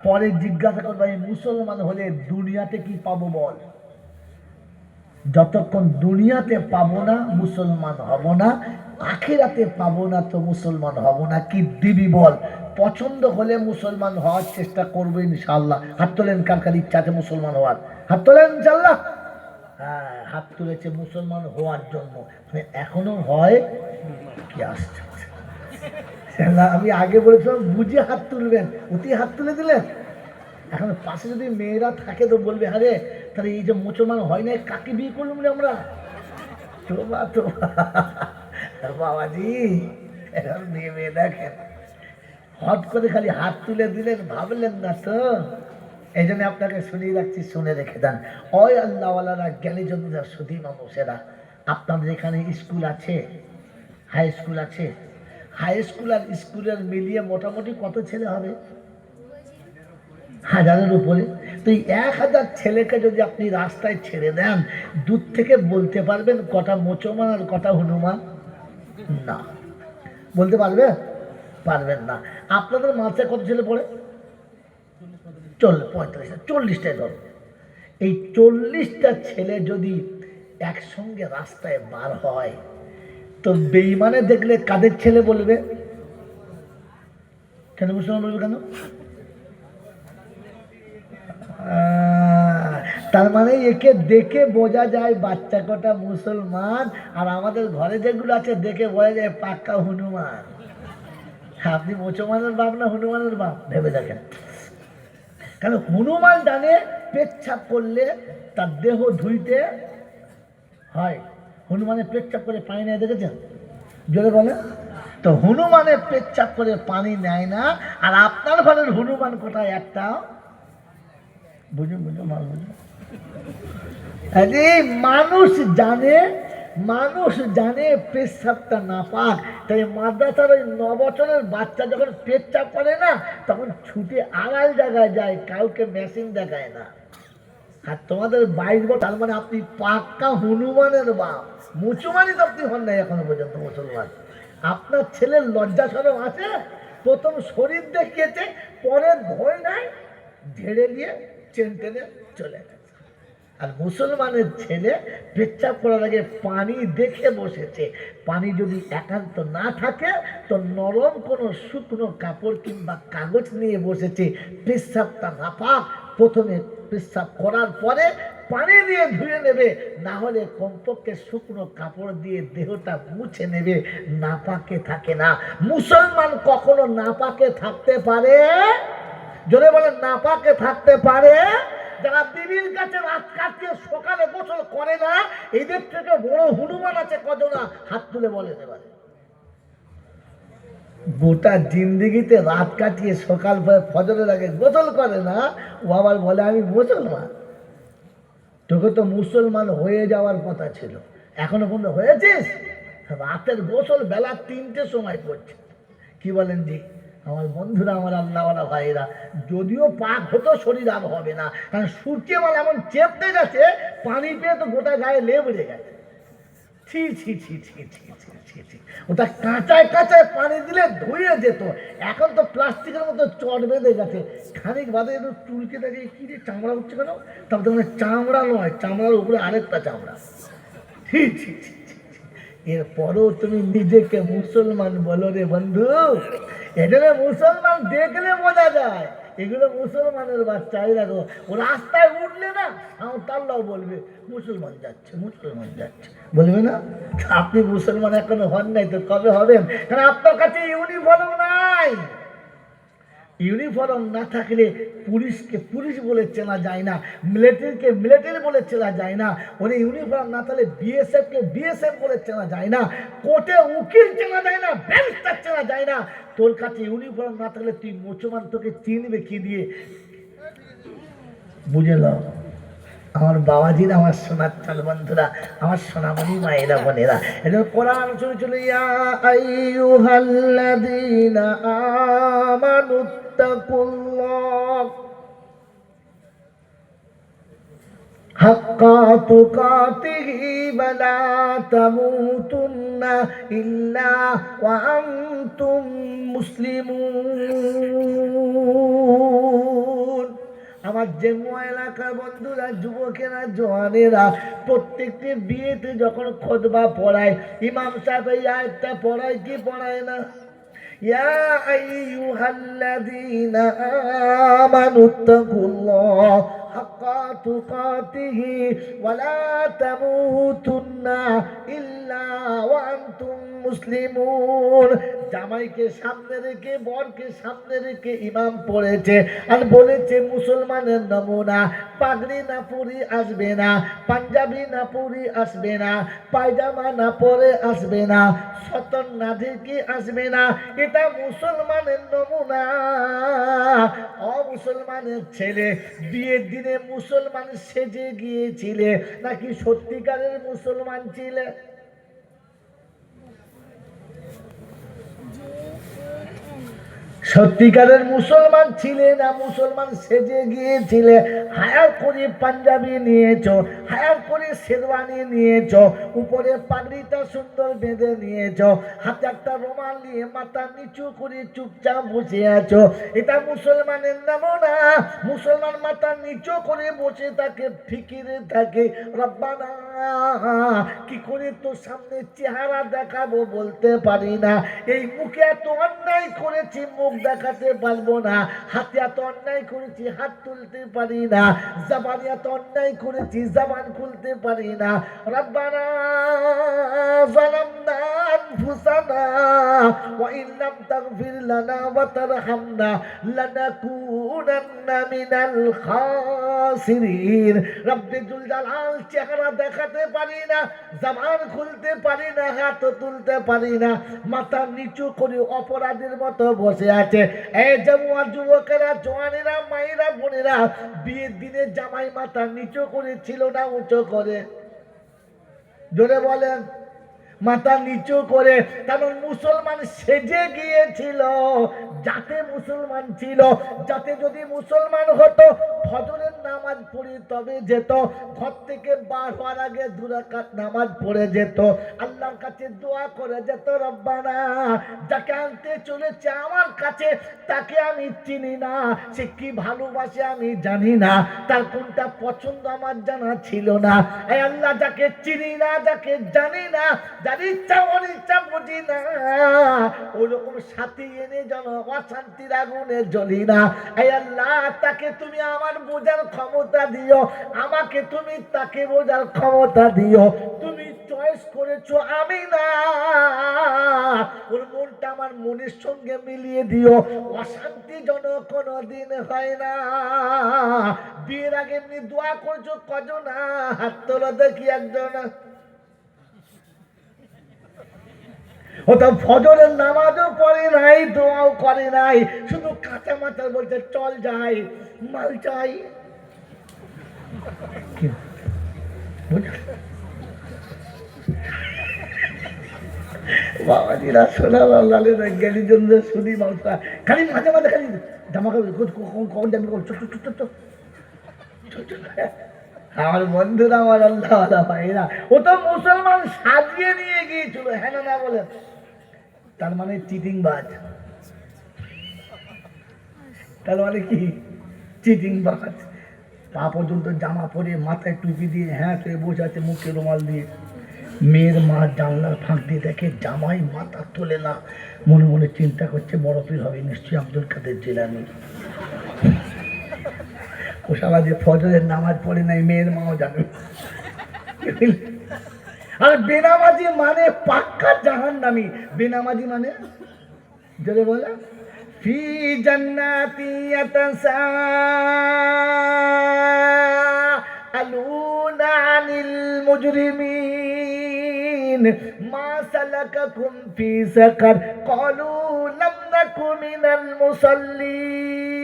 পরে জিজ্ঞাসা করবো এই মুসলমান হলে দুনিয়াতে কি পাবো বল। যতক্ষণ দুনিয়াতে পাবো না মুসলমান হব না, আখিরাতে পাবো না তো মুসলমান হব না। কি দিবি বল? পছন্দ হলে মুসলমান হওয়ার চেষ্টা করবো ইনশাআল্লাহ। হাত তোলেন কার কার ইচ্ছা আছে মুসলমান হওয়ার, হাত তোলেন ইনশাআল্লাহ। হ্যাঁ, হাত তুলেছে মুসলমান হওয়ার জন্য। এখনো হয় কি আসছে? আমি আগে বলেছিলাম বুঝে হাত তুলবেন, অতি হাত তুলে দিলেন। এখন পাশে যদি মেয়েরা থাকে তো বলবে আরে তাহলে এই যে মুসলমান হয় না কাকে বিয়ে করলাম রে আমরা। তো বাবাজি এখন মেয়ে মেয়ে দেখেন হট করে খালি হাত তুলে দিলেন, ভাবলেন না তো। এই জন্য আপনাকে শুনিয়ে রাখছি, শুনে রেখে দেন। ওই আল্লাহওয়ালারা জ্ঞানী জনরা সুধী মানুষেরা, আপনাদের এখানে স্কুল আছে, হাই স্কুল আছে। হাই স্কুল আর স্কুলের মিলিয়ে মোটামুটি কত ছেলে হবে? 1000-এর উপরে। তো 1000 ছেলেকে যদি আপনি রাস্তায় ছেড়ে দেন, দূর থেকে বলতে পারবেন কটা মুসলমান আর কটা হনুমান? না, বলতে পারবে? পারবেন না। আপনাদের মাঝে কত ছেলে পড়ে? 45, 40টাই ধরো। এই 40টা ছেলে যদি একসঙ্গে রাস্তায় বার হয় তো বেঈমানে দেখলে কাদের ছেলে বলবে? কেন মুসলমান বলবে কেন? তার মানে একে দেখে বোঝা যায় বাচ্চা কটা মুসলমান, আর আমাদের ঘরে যেগুলো আছে দেখে বোঝা যায় পাক্কা হনুমান। আপনি মুসলমানের বাপ না হনুমানের বাপ ভেবে দেখেন। কারণ হনুমান জানে পেচ্ছাপ করলে তার দেহ ধুইতে হয়। হনুমানের পেচ্ছাপ করে পানি নেয় দেখেছেন? জোরে বলে। তো হনুমানের পেচ্ছাপ করে পানি নেয় না, আর আপনার ঘরের হনুমান কোথায় একটা? বুঝুন বুঝুন মাল বুঝুন। মানুষ জানে পেচ্ছাপটা নাপাক। তাই মাদ্রাসার ওই 9 বছরের বাচ্চা যখন পেচ্ছাপ করে না, তখন ছুটে আড়াল জায়গায় যায়, কাউকে মেশিন দেখায় না। আর তোমাদের 22 বছর, তার মানে আপনি পাক্কা হনুমানের বাপ। মুসলমানই তো আপনি হন নাই এখনো পর্যন্ত মুসলমান। আপনার ছেলের লজ্জা শরম আছে? প্রথম শরীর দেখিয়েছে, পরে ধরে নাই, ঝেড়ে নিয়ে চেন টেনে চলে গেছে। আর মুসলমানের ছেলে পেচ্ছাপ করার আগে পানি দেখে বসেছে। পানি যদি একান্ত না থাকে তো নরম কোনো শুকনো কাপড় কিংবা কাগজ নিয়ে বসেছে। পেচ্ছাপটা নাপাক, প্রথমে পেচ্ছাপ করার পরে পানি দিয়ে ধুয়ে নেবে, না হলে কমপক্ষে শুকনো কাপড় দিয়ে দেহটা মুছে নেবে। নাপাকে থাকে না। মুসলমান কখনো নাপাকে থাকতে পারে? জোরে বলেন, নাপাকে থাকতে পারে? যারা বিবির কাছে রাত কাটিয়ে সকালে গোসল করে না, এদের থেকে বড় হনুমান আছে কজনা? হাত তুলে বলে এবারে। গোটা জিন্দিগিতে রাত কাটিয়ে সকাল ফজরের আগে গোসল করে না, ও আবার বলে আমি মুসলমান। তোকে তো মুসলমান হয়ে যাওয়ার কথা ছিল, এখনো পর্যন্ত হয়েছিস? রাতের গোসল বেলা 3টের সময় করছে। কি বলেন জি? আমার বন্ধুরা, আমার আল্লাহওয়ালা ভাইরা, যদিও পাক হতো শরীর আর হবে না, কারণ সূর্যমাল এমন চেপতে গেছে, পানি পেয়ে তো গোটা গায়ে লেবড়ে গেছে। ছি ছি ছি ছি ছি ছি ছি ছি। ওটা কাঁচায় কাঁচায় পানি দিলে ধুয়ে যেত, এখন তো প্লাস্টিকের মতো চট বেঁধে গেছে। খানিক বাদে একটু চুলকে দেখে কি রে চামড়া উঠছে কেন? তারপর তো মানে চামড়া নয়, চামড়ার উপরে আরেকটা চামড়া। ছি ছি ছি। এরপরও তুমি নিজেকে মুসলমান বলো রে বন্ধু। এখানে মুসলমান দেখলে বোঝা যায় এগুলো মুসলমানের বাচ্চা। এই দেখো, ও রাস্তায় উঠলে না সাঁওতালরাও বলবে মুসলমান যাচ্ছে, মুসলমান যাচ্ছে, বলবে না? আপনি মুসলমান এখনো হন নাই, তো কবে হবেন? কারণ আপনার কাছে ইউনিফর্ম নাই। ইউনিফর্ম না থাকলে পুলিশকে পুলিশ বলে চেনা যায় না, মিলিটারিকে মিলিটারি বলে চেনা যায় না। ওর ইউনিফর্ম না থাকলে বিএসএফকে বিএসএফ বলে চেনা যায় না, কোর্টে উকিল চেনা যায় না, ব্যারিস্টার চেনা যায় না। তোর কাছে ইউনিফর্ম না থাকলে তুই মুসলমান, তোকে চিনবে কি দিয়ে? বুঝলাম আমার বাবাজিরা, আমার সোনার চাল বন্ধুরা, আমার সোনামণি মায়েরা বোনেরা, এটা কোরআন শুনে চলে ইয়া আইয়ুহাল্লাযীনা আমানুত্তাকুল্লাহ। হাক্কা তুকাতিহি ওয়া লা তামুতুন্না ইল্লা ওয়া আনতুম মুসলিমুন। আমার জম্মু এলাকার বন্ধুরা, যুবকেরা, জওয়ানেরা, প্রত্যেকটি বিয়েতে যখন খুতবা পড়ায়, ইমাম সাহেব এই আয়াতটা পড়ায় কি পড়ায় না? ইয়া আইয়ুহাল্লাযীনা আমানুত্তাকুল্লাহ হাক্কা তুকাতিহি ওয়া লা তামুতুন্না ইল্লা ওয়া আনতুম মুসলিমুন। জামাইকে সামনে রেখে, বরকে সামনে রেখে ইমাম পড়েছে আর বলেছে মুসলমানের নমুনা, পাগড়ি না পরি আসবে না, পাঞ্জাবি না পরি আসবে না, পায়জামা না পরে আসবে না, সতর না ঢেকে আসবে না, এটা মুসলমানের নমুনা। অমুসলমানের ছেলে বিয়ের দিনে মুসলমান সেজে গিয়েছিলে নাকি সত্যিকারের মুসলমান ছিলে? সত্যিকারের মুসলমান ছিলে না মুসলমান সেজে গিয়েছিলে? হায়ার করে পাঞ্জাবি নিয়েছো, হায়ার করে শেরওয়ানি নিয়েছো, উপরে পাগড়িটা সুন্দর বেঁধে নিয়েছো, হাতে একটা রুমাল নিয়ে মাথা নিচু করে চুপচাপ বসে আছো, এটা মুসলমানের নমুনা? মুসলমান মাথা নিচু করে বসে থাকে, ফিকিরে থাকে, রব্বানা কি করে তোর সামনে চেহারা দেখাবো বলতে পারি না, এই মুখে এত অন্যায় করেছি মুখ দেখাতে পারবো না, হাতে এত অন্যায় করেছি হাত তুলতে পারি না, জবানে এত অন্যায় করেছি জবান খুলতে পারি না। রব্বানা যালামনা আনফুসানা ওয়া ইন লাম তাগফির লানা ওয়া তারহামনা লানাকুনান্না মিনাল খাসিরিন। রব্বে জুল জালাল চেহারা দেখাতে পারি না, জবান খুলতে পারি না, হাত তুলতে পারি না, মাথা নিচু করে অপরাধীর মতো বসে আছে। এই জওয়ান যুবকেরা, জওয়ানেরা, মায়েরা, বোনেরা, বিয়ের দিনে জামাই মাথা নিচু করে ছিল না উঁচু করে? জোরে বলেন। মাথা নিচু করে, কারণ মুসলমান সেজে গিয়েছিল, যাতে মুসলমান ছিল, যাতে যদি মুসলমান হতো ফজরের নামাজ পড়ি তবে যেত, ঘর থেকে বার হওয়ার আগে 2 রাকাত নামাজ পড়ে যেত, আল্লাহর কাছে দোয়া করে যেত, রব্বানা যাকে আনতে চলেছে আমার কাছে তাকে আমি চিনি না, সে কি ভালোবাসে আমি জানি না, তার কোনটা পছন্দ আমার জানা ছিল না। এই আল্লাহ, যাকে চিনি না, যাকে জানি না, যার ইচ্ছা অনিচ্ছা বুঝি না, ওরকম সাথী এনে যেন অশান্তির আগুনে জ্বলি না। এই আল্লাহ, তাকে তুমি আমার বোঝার ক্ষমতা দিও, আমাকে তুমি তাকে বোঝার ক্ষমতা দিও। তুমি চয়েস করেছো আমি না, ওর মনটা আমার মনের সঙ্গে মিলিয়ে দিও, অশান্তি যেন কোনোদিন হয় না। বিয়ের আগে এমনি দোয়া করছো কজন? হাত তোলা দেখি একজন। ও তো ফজরের নামাজও পড়ে নাই, দোয়াও করে নাই, শুধু কাঁচা মাথা বলছে চল যাই, মাল চাই। বাবাজিরা, সোনা লালে গেলি জন্য শুনি মালটা খালি মাঝে মাঝে খালি জামা কাপড় কখন যাবি, আমার বন্ধুরা, আমার আল্লাহ ভাইরা, ও তো মুসলমান সাজিয়ে নিয়ে গিয়েছিল, হ্যাঁ না বলেন? তার মানে চিটিংবাজ। তার মানে কি? চিটিংবাজ। পা পর্যন্ত জামা পরে, মাথায় টুপি দিয়ে, হ্যাঁ সে বসে আছে মুখে রুমাল দিয়ে। মেয়ের মা জানলার ফাঁক দিয়ে দেখে জামাই মাথা তোলে না, মনে মনে চিন্তা করছে বড় পীর হবে নিশ্চয়ই আব্দুল কাদের জিলানী। ও শালা যে ফজরের নামাজ পড়ে নাই, মেয়ের মাও জানে। আর বেনামাজি মানে পাক্কা জাহান্নামী। বেনামাজি মানে, জোরে বলে, ফি জান্নাতি ইয়াতাসাআলুনা আনিল মুজরিমিন মা সালাকাকুম ফি সাকার ক্বালু লাম নাকু মিনাল মুসাল্লিন।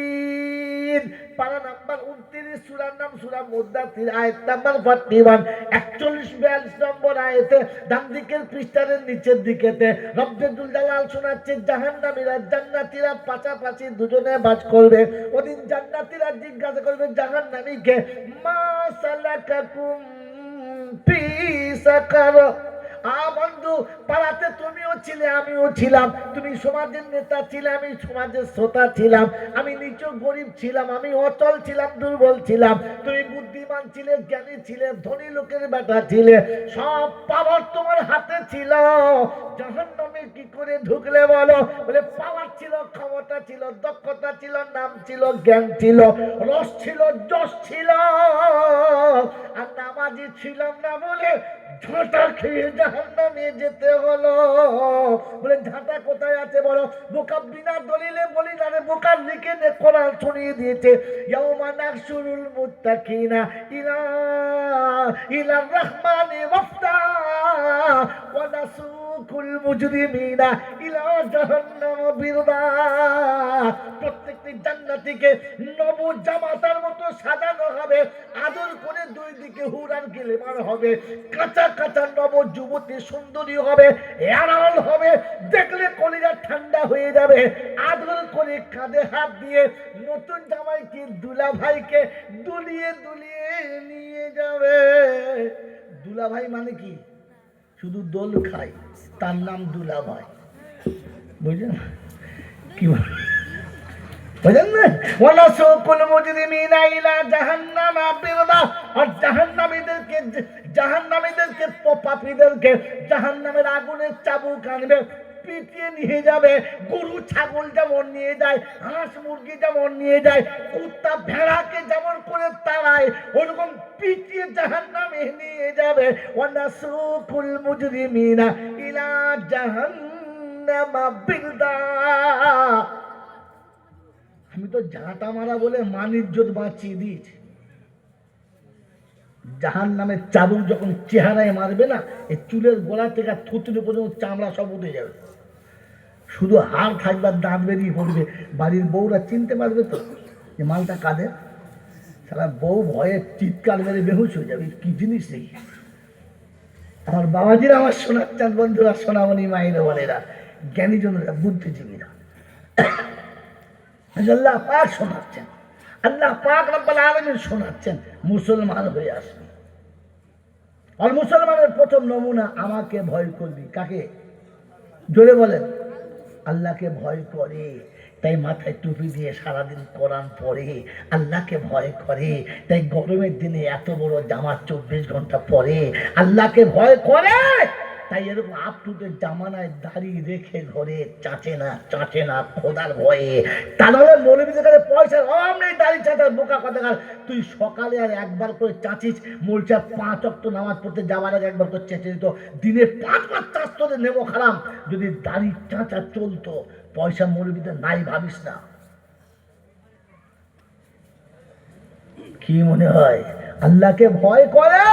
পারা নাম্বার 29, সূরার নাম সূরা মুদ্দাসির, আয়াত নাম্বার 41, 41-42 নম্বর আয়াতে ডান দিকের পৃষ্ঠার নিচের দিকেতে রব্বুল জালাল শোনাচ্ছে জাহান্নামীরা জান্নাতীরা পাশাপাশি দুজনে বাস করবে। ওদিন জান্নাতীরা জিজ্ঞাসা করবে জাহান্নামীকে, মা সালাকাকুম ফি সাকার। বন্ধু, পাড়াতে তুমিও ছিলে আমিও ছিলাম, তুমি সমাজের নেতা ছিলে আমি সমাজের শ্রোতা ছিলাম, আমি নিচু গরিব ছিলাম, আমি অচল ছিলাম, দুর্বল ছিলাম, তুমি বুদ্ধিমান ছিলে, জ্ঞানী ছিলে, ধনী লোকের বেটা ছিলে, সব পাওয়ার তোমার হাতে ছিল। জাহান্নামে কি করে ঢুকলে বলো? বলে পাওয়ার ছিল, ক্ষমতা ছিল, দক্ষতা ছিল, নাম ছিল, জ্ঞান ছিল, রস ছিল, যশ ছিল, আর নামাজি ছিলাম না বলে ঝাঁটা খেয়ে জাহান্নামে যেতে হলো। বলে ঝাঁটা কোথায় আছে বলো? বোকা বিনা দলিলে বলি না রে, বোকার লিখে নে, কোরআন শুনিয়ে দিয়েছে ইয়াউমা নাহশুরুল মুত্তাকিনা ইলা রাহমানি ওয়াফদা ওয়া নাসুকুল মুজরিমিনা ইলা জাহান্নাম বিরদা। প্রত্যেকটি জান্নাতীকে নব জামাতার মতো সাজানো হবে, আদর করে দুই দিকে হুরান গিলেমান হবে, কাঁচা কাঁচা নব যুবতী সুন্দরী হবে, আড়াল হবে, দেখলে কলিজা ঠান্ডা হয়ে যাবে। আদর করে কাঁধে হাত দিয়ে নতুন জামাইকে দুলা ভাইকে দুলিয়ে দুলিয়ে নিয়ে যাবে। দুলা ভাই মানে কি? শুধু দোল খায়, তার নাম দুলা ভাই। বুঝলেন কি বুঝলেন না? ওয়ালা সুকুল মুজরিমিনা ইলা জাহান্নাম বিরদা। আর জাহান্নামীদেরকে পাপীদেরকে জাহান্নামের আগুনের চাবুক আনবে, পিটিয়ে নিয়ে যাবে। গরু ছাগল যেমন নিয়ে যায়, হাঁস মুরগি যেমন নিয়ে যায়, কুত্তা ভেড়াকে যেমন করে তাড়ায়, ওরকম পিটিয়ে জাহান্নামে নিয়ে যাবে। ওয়ানাসুকুল মুজরিমিনা ইলা জাহান্নাম বিরদা। আমি তো ঝাঁটা মারা বলে মান ইজ্জত বাঁচিয়ে দিয়েছি। জাহান্নামের চাবুক যখন চেহারায় মারবে না, এই চুলের গোড়া থেকে থুতনি পর্যন্ত চামড়া সব উঠে যাবে, শুধু হাড় থাকবে, দাঁত বেরিয়ে পড়বে। বাড়ির বউরা চিনতে পারবে তো যে মালটা কাঁদে। সারা বউ ভয়ে চিৎকার মেরে বেহুশ হয়ে যাবে, কি জিনিস নেই। আমার বাবাজিরা আমার শোনাচ্ছেন, বন্ধুরা, সোনামণি মায়েরা, বোনেরা, জ্ঞানীজনেরা, বুদ্ধিজীবীরা, আল্লাহ পাক শোনাচ্ছেন, আল্লাহ পাক রব্বুল আলামিন শোনাচ্ছেন। মুসলমান হয়ে আসবে। আর মুসলমানের প্রথম নমুনা, আমাকে ভয় করবি। কাকে? জোরে বলেন। আল্লাহকে ভয় করে, তাই মাথায় টুপি দিয়ে সারাদিন কোরআন পড়ে, আল্লাহকে ভয় করে, তাই গরমের দিনে এত বড় জামা 24 ঘন্টা পরে, আল্লাহকে ভয় করে, তাই এরকম আপটুদের জামানায় দাঁড়িয়ে রেখে ঘরে চাচে না খোদার ভয়ে। তাহলে মৌলবীদের কাছে পয়সার অভাব নেই, দাঁড়িয়ে চাচার বোকা কথাকার। তুই সকালে আর একবার করে চাচিস, মোলচা 5 ওয়াক্ত নামাজ পড়তে যাওয়ার আগে একবার করে চেঁচে দিত, দিনে 5 বার চাষতে নেবো খারাম। যদি দাঁড়ি চাচা চলতো, পয়সা মৌলবীদের নাই ভাবিস না। কি মনে হয়? আল্লাহকে ভয় করে,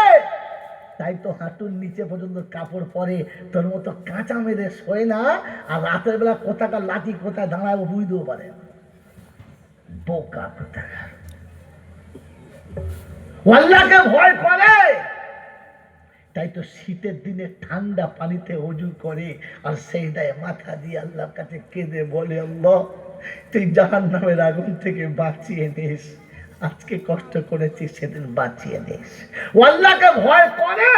তাই তো হাঁটুর নিচে পর্যন্ত কাপড় পরে, তোর মতো কাঁচা মেরে শোয় না। আর রাতের বেলা কোথাকার লাঠি কোথায় দাঁড়ায় বুঝতেও পারে, বোকা কোথাকার। আল্লাহকে ভয় করে, তাই তো শীতের দিনে ঠান্ডা পানিতে ওযু করে, আর সেই দায় মাথা দিয়ে আল্লাহর কাছে কেঁদে বলে, আল্লাহ তুই জাহান্নামের আগুন থেকে বাঁচিয়ে নিস, আজকে কষ্ট করেছি, সেদিন বাঁচিয়ে নিস। আল্লাহকে ভয় করে,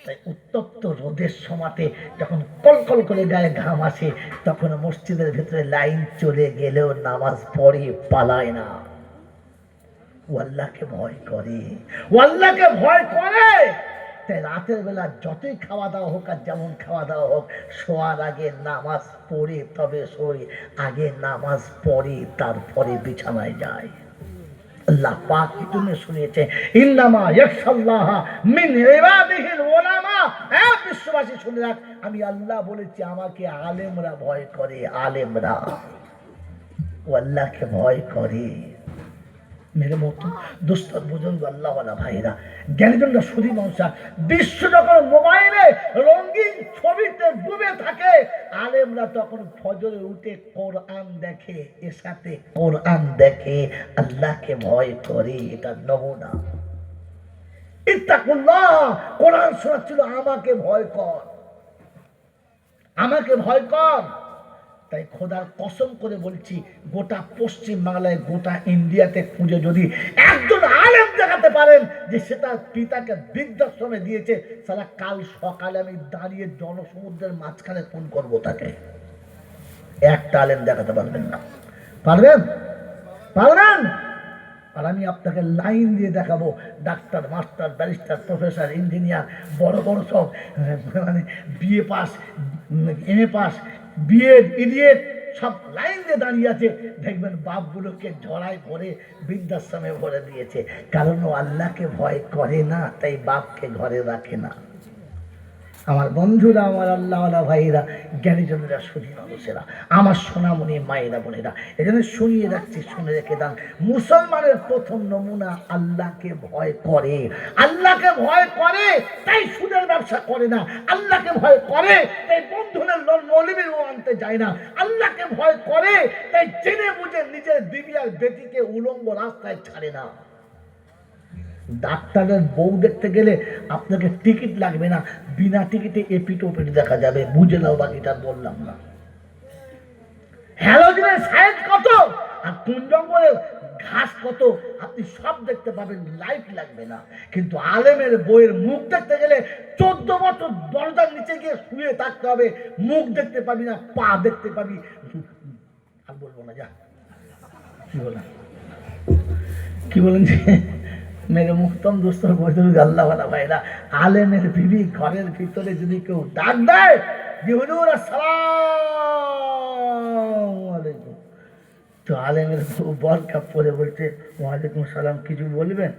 তাই উত্তপ্ত রোদের সময়তে যখন কলকল করে গায়ে ঘাম আসে, তখন মসজিদের ভেতরে লাইন চলে গেলেও নামাজ পড়ে, পালায় না। আল্লাহকে ভয় করে, আল্লাহকে ভয় করে, তাই রাতের বেলা যতই খাওয়া দাওয়া হোক আর যেমন খাওয়া দাওয়া হোক, শোয়ার আগে নামাজ পড়ে তবে শোয়, আগে নামাজ পড়ে তারপরে বিছানায় যায়। আল্লাহ পাক কি জন্য শুনিয়েছে, ইন্নামা ইয়াখশাল্লাহ মিন ইবাদিহিল উলামা। হ্যাঁ বিশ্ববাসী শুনে রাখ, আমি আল্লাহ বলেছি আমাকে আলেমরা ভয় করে, আলেমরা। ও আল্লাহকে ভয় করে। মেরে মতো দোস্তর বুজুর্গ আল্লাহওয়ালা ভাইরা জ্ঞানীজনরা সুধী মানুষরা বিশ্ব যখন মোবাইলে রঙিন ছবিতে ডুবে থাকে, আলেমরা তখন ফজরে উঠে কোরআন দেখে, এর সাথে কোরআন দেখে, আল্লাহকে ভয় করে। এটা নমুনা। ইত্তাকুল্লাহ, কোরআন শোনাচ্ছিল আমাকে ভয় কর, আমাকে ভয় কর। তাই খোদার কসম করে বলছি, গোটা পশ্চিম বাংলায়, গোটা ইন্ডিয়াতে খুঁজে যদি একজন আলেম দেখাতে পারেন যে সে তার পিতাকে বৃদ্ধাশ্রমে দিয়েছে, সারা কাল সকালে আমি দাঁড়িয়ে জনসমুদ্রের মাঝখানে খুন করবো তাকে। একটা আলেম দেখাতে পারবেন না? পারবেন? পারবেন? আর আমি আপনাকে লাইন দিয়ে দেখাবো, doctor, master, barrister, professor, engineer, বড় বড় সব মানে BA pass, MA pass, BEd, ইডিএড সব লাইন দিয়ে দাঁড়িয়ে আছে। দেখবেন বাপগুলোকে ঝড়ায় ভরে বৃদ্ধাশ্রমে ভরে দিয়েছে, কারণ ও আল্লাহকে ভয় করে না, তাই বাপকে ঘরে রাখে না। আমার বন্ধুরা, আমার আল্লাহওয়ালা ভাইরা, জ্ঞানীজনেরা, সুধী মানুষেরা, আমার সোনামণি মায়েরা, বোনেরা, এজন্য শুনিয়ে রাখছি, শুনে রেখে দেন। মুসলমানের প্রথম নমুনা আল্লাহকে ভয় করে। আল্লাহকে ভয় করে তাই সুদের ব্যবসা করে না। আল্লাহকে ভয় করে তাই বন্ধুদের মৌলবীর আনতে যায় না। আল্লাহকে ভয় করে তাই জেনে বুঝে নিজের বিবি আর বেটিকে উলঙ্গ রাস্তায় ছাড়ে না। ডাক্তারের বউ দেখতে গেলে আপনাকে টিকিট লাগবে না, বিনা টিকিটে এপিট ওপিট দেখা যাবে। বুঝে নাও, বাকিটা বললাম না। হ্যালোজেনের সাইজ কত আর কোন জঙ্গলের ঘাস কত আপনি সব দেখতে পাবেন, লাইট লাগবে না। কিন্তু আলেমের বইয়ের মুখ দেখতে গেলে 14 বছর দরজার নিচে গিয়ে শুয়ে থাকতে হবে, মুখ দেখতে পাবি না, পা দেখতে পাবি। আর বলবো না, যা। কি বলেন, কি বলেন যে মেরে মুক্তম দোস্তর বুজুর্গ আল্লাহওয়ালা ভাইরা, আলেমের বিবি ঘরের ভিতরে যদি কেউ ডাক দেয় যে হুজুর আসসালামু আলাইকুম, তো আলেমের বরকা পরে বলছে ওয়ালাইকুম সালাম, কিছু বলবেন?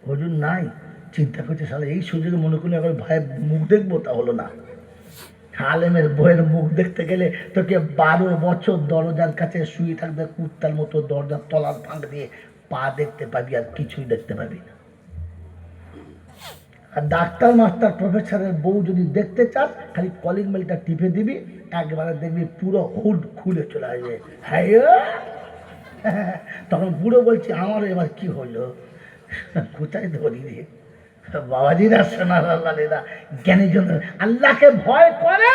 হুজুর নাই। চিন্তা করছে, সালা এই সুযোগে মনে করলে আবার ভাইয়ের মুখ দেখবো, তা হলো না। আলেমের বইয়ের মুখ দেখতে গেলে তোকে 12 বছর দরজার কাছে শুয়ে থাকবে, কুত্তার মতো দরজার তলার ফাঁক দিয়ে পা দেখতে পাবি, আর কিছুই দেখতে পাবি না। আর ডাক্তার, মাস্টার, প্রফেসরের বউ যদি দেখতে চাস, খালি কলিং বেলটা টিপে দিবি, একবারে দেখবি পুরো হুড খুলে চলে আসবে। হ্যাঁ, তখন বুড়ো বলছি আমার এবার কি হলো, কোথায় ধরি রে বাবাজিরা, সোনার আল্লাহরা, জ্ঞানীজন আল্লাহকে ভয় করে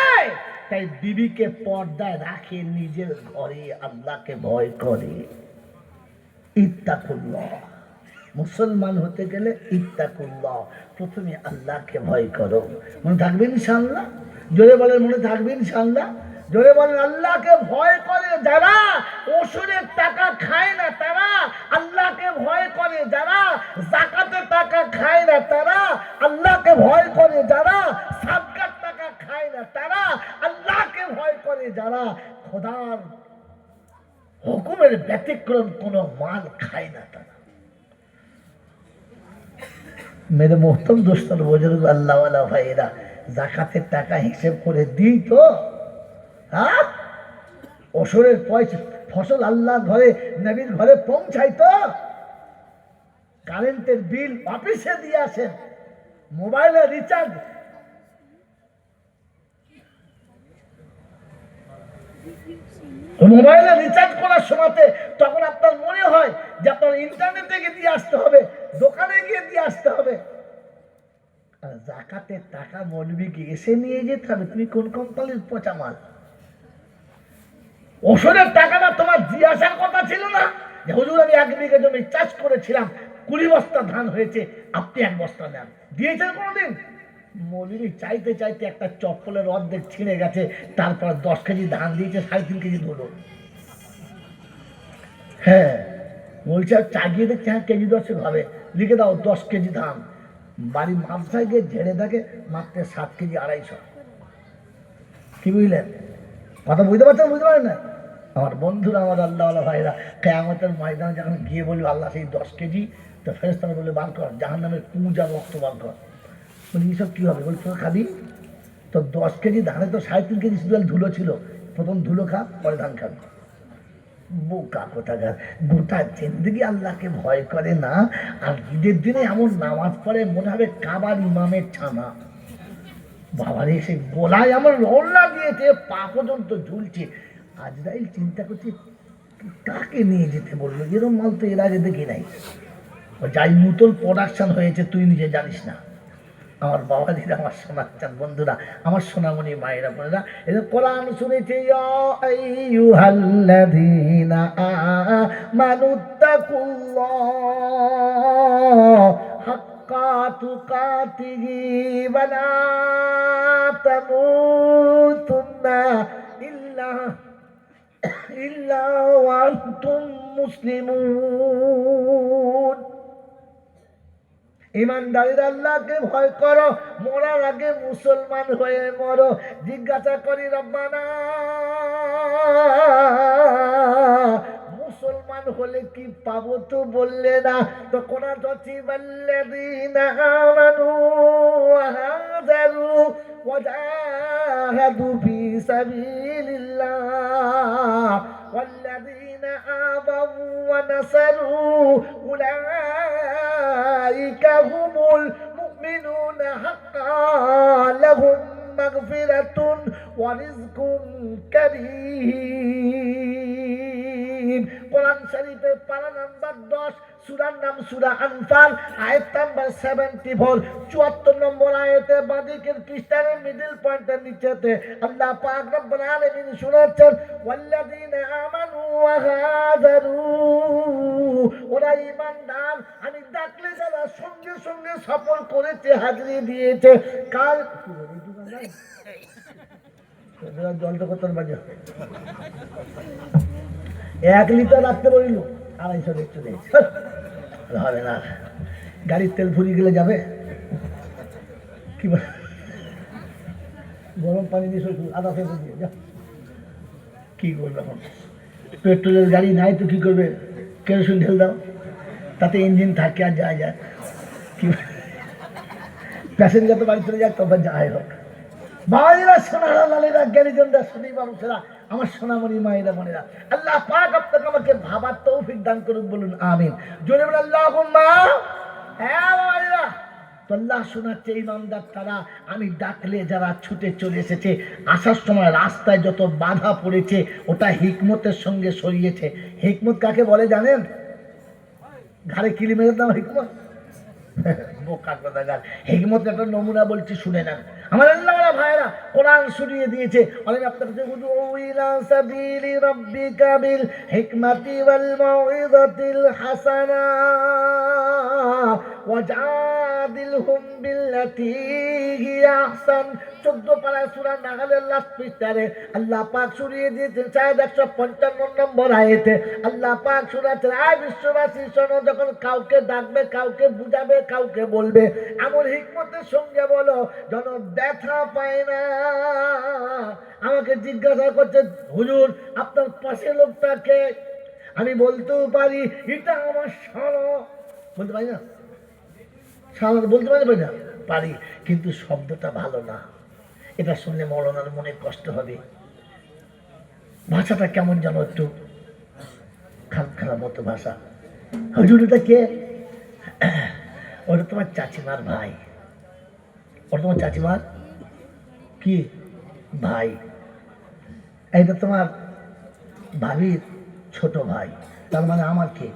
তাই বিবিকে পর্দায় রাখে, নিজের ঘরে আল্লাহকে ভয় করে। ইত্তাকুল্লাহ, মুসলমান হতে গেলে ইত্তাকুল্লাহ, প্রথমে আল্লাহকে ভয় করো। মনে থাকবে ইনশাআল্লাহ? জোরে বলেন, মনে থাকবে ইনশাআল্লাহ? জোরে বলেন। আল্লাহকে ভয় করে যারা ওষুধের টাকা খায় না তারা আল্লাহকে ভয় করে, যারা যাকাতের টাকা খায় না তারা আল্লাহকে ভয় করে, যারা সাদকার টাকা খায় না তারা আল্লাহকে ভয় করে, যারা খোদার হুকুমের ব্যতিক্রম কোনো মাল খায় না তারা। মেরে মোহতম দোস্তর বুজুর্গ আল্লাহওয়ালা ভাইয়েরা, যাকাতের টাকা হিসেব করে দিই তো, হ্যাঁ, ওষুধের পয়সা ফসল আল্লাহর ঘরে, নবীর ঘরে পৌঁছাই তো, কারেন্টের বিল অফিসে দিয়ে আসেন, মোবাইলের রিচার্জ মোবাইলে রিচার্জ করার সময়তে তখন আপনার মনে হয় যে আপনার ইন্টারনেট থেকে দিয়ে আসতে হবে, দোকানে গিয়ে দিয়ে আসতে হবে। আর যাকাতের টাকা মৌলবীকে এসে নিয়ে যেতে হবে। তুমি কোন কোম্পানির পচা মাল? ওষুধের টাকাটা তোমার দিয়ে আসার কথা ছিল না? যে হুজুর আমি 1 বিঘা জমি চাষ করেছিলাম, 20 বস্তা ধান হয়েছে, আপনি 1 বস্তা নেন, দিয়েছেন কোনোদিন? মৌলবী চাইতে চাইতে একটা চপ্পলের অর্ধেক ছিঁড়ে গেছে, তারপর 10 কেজি ধান দিয়েছে, 3.5 কেজি ধুলো। হ্যাঁ, বলছে চাগিয়ে দেখছে, হ্যাঁ কেজি 10 হবে, লিখে দাও 10 কেজি ধান। বাড়ি মাদ্রাসায় গিয়ে ঝেড়ে দেখে মাত্র 7 কেজি 250। কি বুঝলেন? কথা বুঝতে পারছেন? বুঝতে পারেন না? আমার বন্ধুরা, আমার আল্লাহওয়ালা ভাইরা, কিয়ামতের ময়দানে যখন গিয়ে বলবে আল্লাহ সেই 10 কেজি, তো ফেরেশতারা বলবে বার কর, জাহান্নামের পুঁজ আর রক্ত বার কর। বলি এইসব কী হবে? বলছি তোরা খাবি তো 10 কেজি ধানে তো 3.5 কেজি শুধু ধুলো ছিল, প্রথম ধুলো খা, পরে ধান খাবি। বোকা কোথাকার, গোটা জিন্দগি আল্লাহকে ভয় করে না, আর ঈদের দিনে এমন নামাজ পড়ে মনে হবে কাবার ইমামের ছানা। বাবারে সে গোলায় আমার রোল্লা দিয়েছে, পা পর্যন্ত ঝুলছে। আজরাইল চিন্তা করছে কাকে নিয়ে যেতে বললো, এরকম মাল তো এর আগে দেখি নাই। যাই নতুন প্রোডাকশন হয়েছে তুই নিজে জানিস না। আমার বাবাজিরা, আমার শোনাচ্ছেন বন্ধুরা, আমার সোনামণি মায়েরা বোনেরা, এই কোরআন শুনেছে আইয়ুহাল্লাযীনা আমানুত্তাকুল্লাহ হাক্কা তুকাতিহি ওয়া লা তামুতুন্না ইল্লা ওয়া আনতুম মুসলিমুন। ইমানদারির আল্লাহকে ভয় করো, মরার আগে মুসলমান হয়ে মরো। জিজ্ঞাসা করি রব্বানা, মুসলমান হলে কি পাবো তো বললে না, তো কোরআন সচিবাল্লাযীনা আমানু ওয়া হাজারু ওয়া জাহাদু ফি সাবিলিল্লাহ ওয়াল্লাযীনা আমানু ওয়া নাসারু উলাইকা হুমুল মুমিনুনা হাক্কান লাহুম মাগফিরাতুন ওয়া রিজকুন কারীম। কোরআন শরীফের পারা নাম্বার 10, সূরার নাম সূরা আনফাল, আয়াত নাম্বার 74, 74 নম্বর আয়াতে বাদিকের পৃষ্ঠার মিডল পয়েন্টের নিচেতে আল্লাহ পাক রব্বুল আলামিন শোনাচ্ছেন, ওয়াল্লাযীনা আমানু ওয়া হাজারু, ওরা ঈমানদার, আমি ডাকলে যারা সঙ্গে সঙ্গে সফল করেছে, হাজিরি দিয়েছে। কাল জলটা কত বাজে, 1 লিটার রাখতে বলিল, 250 দেখতে দিয়েছে, হবে না। গাড়ির তেল ফুরিয়ে গেলে যাবে কি বলে, গরম পানি দিয়ে আদা ফেলে দিয়ে যা। কি করবে এখন, পেট্রোলের গাড়ি নাই তো কি করবে, কেরোসিন ঢেল দাও, তাতে ইঞ্জিন থাকে আর যায় যায়। কি প্যাসেঞ্জার তো বাড়ি চলে যাক, তবে যাই হোক। বাবাজিরা, সোনারা, লালেরা, জ্ঞানীজনরা, শুনি মানুষেরা, আমার সোনামণি মায়েরা বোনেরা, আল্লাহ পাক আপনাকে আমাকে ভাবার তৌফিক দান করুন, বলুন আমিন। জোরে বলে আল্লাহুম্মা। হ্যাঁ বাবাজিরা, তো আল্লাহ শোনাচ্ছে ইমানদার তারা, আমি ডাকলে যারা ছুটে চলে এসেছে। আসার সময় রাস্তায় যত বাধা পড়েছে ওটা হিকমতের সঙ্গে সরিয়েছে। হিকমত কাকে বলে জানেন? ঘাড়ে কিলি মেরে দাও হিকমত, বোকা কথাকার। হিকমত একটা নমুনা বলছি, শুনে নেন। আমার আল্লাহওয়ালা ভাইয়েরা, কোরআন শুনিয়ে দিয়েছে, অনেক আপনার কাছে উদু ইলা সাবিলি রাব্বিকা বিল হিকমাতি ওয়াল মাউইযাতিল হাসানা ওয়াজাদিলহুম বিল্লাতী হিয়া আহসান। 14 পারায় সূরা নাহলের লাস্ট পৃষ্ঠারে আল্লাহ পাক শুনিয়ে দিয়েছেন, শায়দ 155 নম্বর আয়াতে আল্লাহ পাক শোনাচ্ছেন, আয় বিশ্ববাসী শোনো, যখন কাউকে ডাকবে, কাউকে বুঝাবে, কাউকে বলবে, এমন হিকমতের সঙ্গে বলো যেন ব্যথা পায় না। আমাকে জিজ্ঞাসা করছে, হুজুর আপনার পাশে লোকটাকে, আমি বলতেও পারি এটা আমার শালা, বলতে পারি না, শালা বলতে পারি না, পারি, কিন্তু শব্দটা ভালো না, এটা শুনলে মৌলানার মনে কষ্ট হবে, ভাষাটা কেমন যেন একটু খারাপ মতো ভাষা। হুজুর এটা কে? ওটা তোমার চাচিমার ভাই। ওটা তোমার চাচিমার কি ভাই? এইটা তোমার ভাবির ছোট ভাই। তার মানে আমার কে?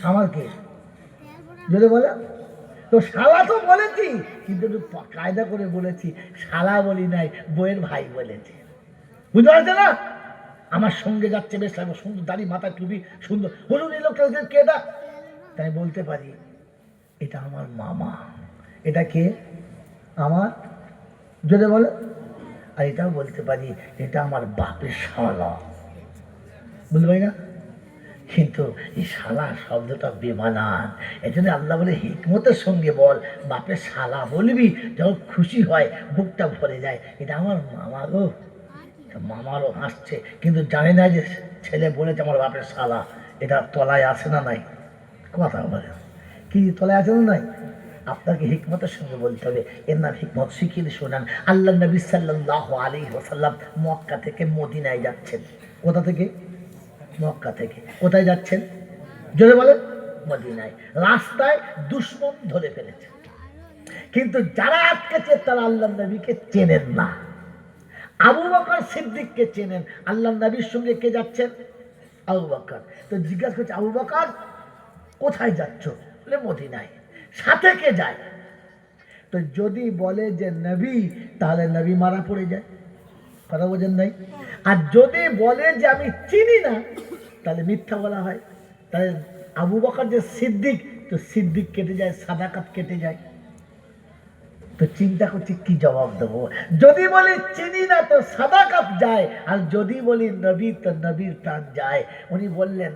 আমার কে? যদি বলে তো শালা তো বলেছি, কিন্তু একটু কায়দা করে বলেছি, শালা বলি নাই, বইয়ের ভাই বলেছি। বুঝতে পারছে না? আমার সঙ্গে যাচ্ছে, বেশ লাগবে, সুন্দর দাড়ি, মাথা টুপি, সুন্দর। বলুন এই লোকটা কেটা? তাই বলতে পারি এটা আমার মামা। এটা কে? আমার, যদি বলে। আর এটাও বলতে পারি এটা আমার বাপের শালা। বুঝতে পারি না? কিন্তু এই শালা শব্দটা বেমানান, এই জন্য আল্লাহ বলে হিকমতের সঙ্গে বল, বাপের শালা বলবি, যখন খুশি হয়, বুকটা ভরে যায়, এটা আমার মামা গো। মামারও হাসছে, কিন্তু জানে না যে ছেলে বলেছে আমার বাপের শালা। এটা তলায় আসে না নাই? কথা বলে কি তলায় আছে না নাই? আপনাকে হিকমতের সঙ্গে বলতে হবে। এর নাম হিকমত। শিখিয়ে শোনান, আল্লাহ নবী সাল্লাল্লাহু আলাইহি ওয়াসাল্লাম মক্কা থেকে মদিনায় যাচ্ছেন। কোথা থেকে? মক্কা থেকে। কোথায় যাচ্ছেন? জোরে বলেন। মদিনায়। রাস্তায় দুশমন ধরে ফেলেছে, কিন্তু যারা আটকেছে তারা আল্লাহ নবীকে চেনেন না। আবু বকর সিদ্দিককে চেনেন। আল্লাহ নবীর সঙ্গে কে যাচ্ছেন? আবু বকর। তো জিজ্ঞাসা করছে, আবু বকর কোথায় যাচ্ছ? বলে মদিনায়। সাথে কে যায়? তো যদি বলে যে নবী, তাহলে নবী মারা পড়ে যায়। কথা বোঝেন নাই? আর যদি বলে যে আমি চিনি না, তাহলে মিথ্যা বলা হয়। তাহলে আবু বকর যে সিদ্দিক, তো সিদ্দিক কেটে যায়, সাদাকাত কেটে যায়। তো চিন্তা করছি কি জবাব দেবো। যদি বলি চিনি না তো সাদাকাত যায়, আর যদি বলি নবী তো নবীর প্রাণ যায়। উনি বললেন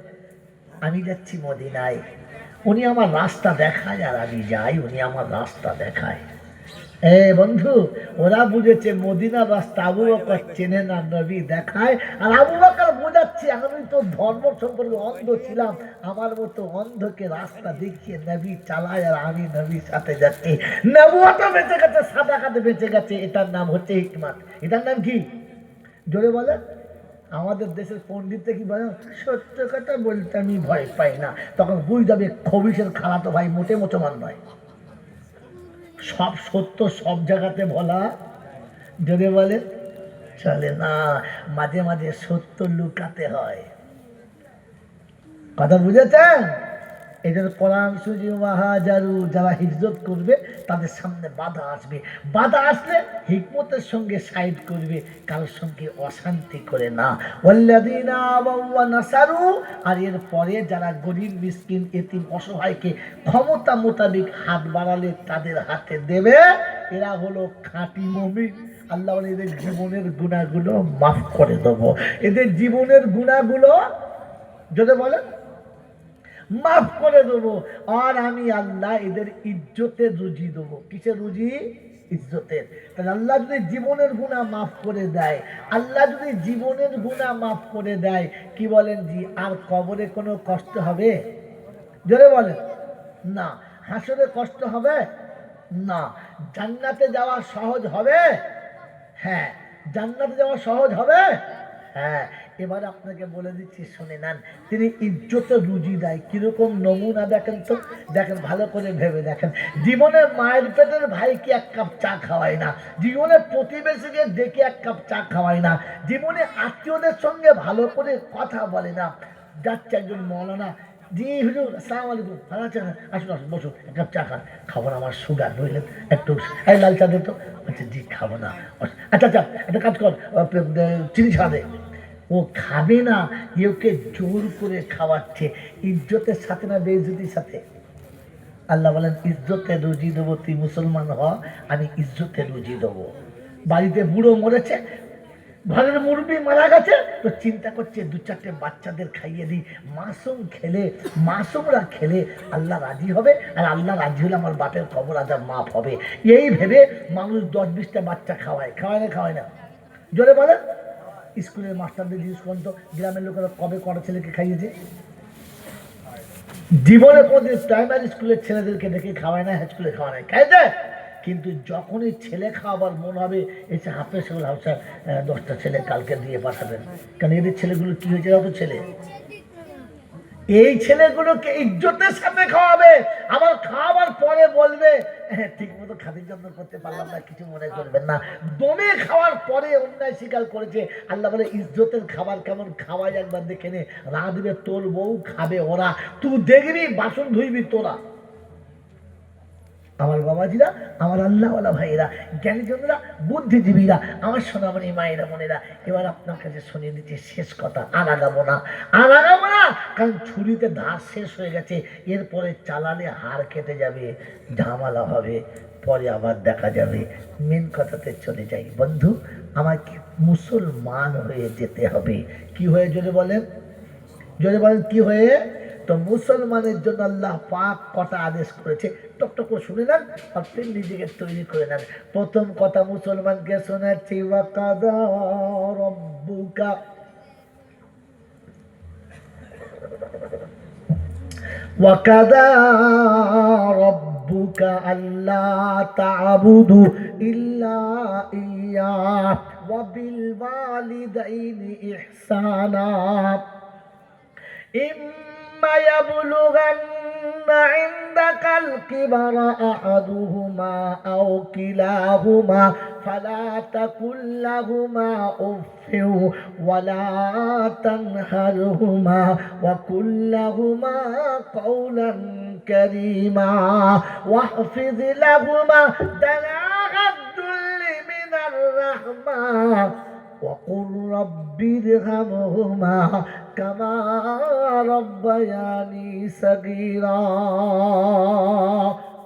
আমি যাচ্ছি মদিনায়, উনি আমার রাস্তা দেখায় আর আমি যাই, উনি আমার রাস্তা দেখায়। বন্ধু, ওরা বুঝেছে মদিনার রাস্তা, আবু বকর চেনে না, নবী দেখায়। আর আবু বকর বোঝাচ্ছে আমি তো ধর্ম সম্পর্কে অন্ধ ছিলাম, আমার মতো অন্ধকে রাস্তা দেখিয়ে নবী চালায়, আর আমি নবীর সাথে যাচ্ছি। নবুয়তও বেঁচে গেছে, সাদাকাতে বেঁচে গেছে। এটার নাম হচ্ছে হিকমত। এটার নাম কি? জোরে বলে। আমাদের দেশের পণ্ডিত কি বলে? সত্য কথা বলতে আমি ভয় পাই না। তখন বুঝ যাবে খবিসের খালাতো ভাই মোটে মুসলমান নয়। সব সত্য সব জায়গাতে বলা যদি বলে চলে না, মাঝে মাঝে সত্য লুকাতে হয়। কথা বুঝেছেন? এই জন্য কোরআন সুজি মাহাজারু, যারা হিজরত করবে তাদের সামনে বাধা আসবে। বাধা আসলে হিকমতের সঙ্গে সাইড করবে, কারোর সঙ্গে অশান্তি করে না। ওয়াল্লাযীনা আমানু ওয়া নাসারু, আর এর পরে যারা গরিব মিসকিন এতিম অসহায়কে ক্ষমতা মোতাবেক হাত বাড়ালে তাদের হাতে দেবে, এরা হলো খাঁটি মুমিন। আল্লাহ বলে এদের জীবনের গুনাহগুলো মাফ করে দেবো। এদের জীবনের গুনাহগুলো যদি বলে মাফ করে দেবো। আর আমি আল্লাহ এদের ইজ্জতের রুজি দেবো। কিসের রুজি? ইজ্জতের। তাহলে আল্লাহ যদি জীবনের গুনাহ মাফ করে দেয়, আল্লাহ যদি জীবনের গুনাহ মাফ করে দেয়, কি বলেন জি আর কবরে কোনো কষ্ট হবে? জোরে বলেন না। হাসরে কষ্ট হবে না। জান্নাতে যাওয়া সহজ হবে? হ্যাঁ। জান্নাতে যাওয়া সহজ হবে? হ্যাঁ। এবার আপনাকে বলে দিচ্ছি, শুনে নেন। তিনি ইজ্জতে রুজি দেয়। কিরকম নমুনা দেখেন তো, দেখেন ভালো করে ভেবে দেখেন। জীবনে মায়ের পেটের ভাইকে এক কাপ চা খাওয়ায় না, জীবনে প্রতিবেশীকে ডেকে এক কাপ চা খাওয়ায় না, জীবনে আত্মীয়দের সঙ্গে ভালো করে কথা বলে না। যাচ্ছে একজন মৌলানা, জি হুজুর আসসালামু আলাইকুম, ভালো আছেন? আসুন আসুন বসুন, এক কাপ চা খান। খাবো না, আমার সুগার বুঝলেন, একটু এই লাল চা দিত। আচ্ছা জি খাবো না। আচ্ছা আচ্ছা একটা কাজ কর, চিনি ছাড়া দে। ও খাবে না, ওকে জোর করে খাওয়াচ্ছে। ইজ্জতের সাথে না বেইজ্জতির সাথে? আল্লাহ বলেন ইজ্জতে রুজি দেবো, তুই মুসলমান হ, আমি ইজ্জতে রুজি দেবো। বাড়িতে বুড়ো মরেছে, ঘরের মুরব্বি মারা গেছে, তো চিন্তা করছে দু চারটে বাচ্চাদের খাইয়ে দিই, মাসুম খেলে, মাসুমরা খেলে আল্লাহ রাজি হবে, আর আল্লাহ রাজি হলে আমার বাপের কবর আজাব মাফ হবে। এই ভেবে মানুষ 10-20টা বাচ্চা খাওয়ায়। খাওয়ায় না? খাওয়ায় না? জোরে বলেন। স্কুলের মাস্টারদের জিজ্ঞেস করুন তো, গ্রামের লোকেরা কবে কটা ছেলেকে খাইয়েছে? জীবনে কোনদিন প্রাইমারি স্কুলের ছেলেদেরকে ডেকে খাওয়ায় না, হাই স্কুলে খাওয়ায় না, খাইতে। কিন্তু যখনই ছেলে খাওয়াবার মন হবে, এসে হাফেজ সাহেব হাফসার 10টা ছেলে কালকে দিয়ে পাঠাবেন। কারণ এদের ছেলেগুলো কি হয়েছে? অত ছেলে, এই ছেলেগুলোকে ইজ্জতের সাথে খাওয়াবে, আবার খাওয়াবার পরে বলবে ঠিক মতো খাতির যত্ন করতে পারলাম না, কিছু মনে করবেন না। দমে খাওয়ার পরে অন্যায় স্বীকার করেছে। আল্লাহ বলে ইজ্জতের খাবার কেমন খাওয়াই একবার দেখে নে। রাঁধবে তোর বউ, খাবে ওরা, তুই দেখবি বাসন ধুইবি তোরা। আমার বাবাজিরা, আমার আল্লাহওয়ালা ভাইয়েরা, জ্ঞানীজনরা, বুদ্ধিজীবীরা, আমার সোনামণি মায়েরা বোনেরা, এবার আপনার কাছে শুনিয়ে দিচ্ছি শেষ কথা। আর আগাবো না, আর আগাবো না, কারণ ছুরিতে ধার শেষ হয়ে গেছে। এরপরে চালালে হাড় কেটে যাবে, ঝামেলা হবে, পরে আবার দেখা যাবে। মেন কথাতে চলে যাই। বন্ধু, আমাকে মুসলমান হয়ে যেতে হবে। কি হয়ে? জোরে বলেন, জোরে বলেন কি হয়ে? তো মুসলমানের জন্য আল্লাহ পাক কটা আদেশ করেছে, টকটক করে শুনে নেন, আপনি নিজেকে তৈরি করে নেন। প্রথম কথা মুসলমানকে শোনাচ্ছি, ওয়াকাদা রব্বুকা, ওয়াকাদা রব্বুকা আল্লা তা'বুদু ইল্লা ইয়্যাহু ওয়া বিল ওয়ালিদাইনি ইহসানা। إما يبلغن عندك الكبر أحدهما أو كلاهما فلا تقل لهما أف ولا تنهرهما وقل لهما قولا كريما واحفظ لهما جناح الذل من الرحمة وقل رب ارحمهما كما ربياني صغيرا।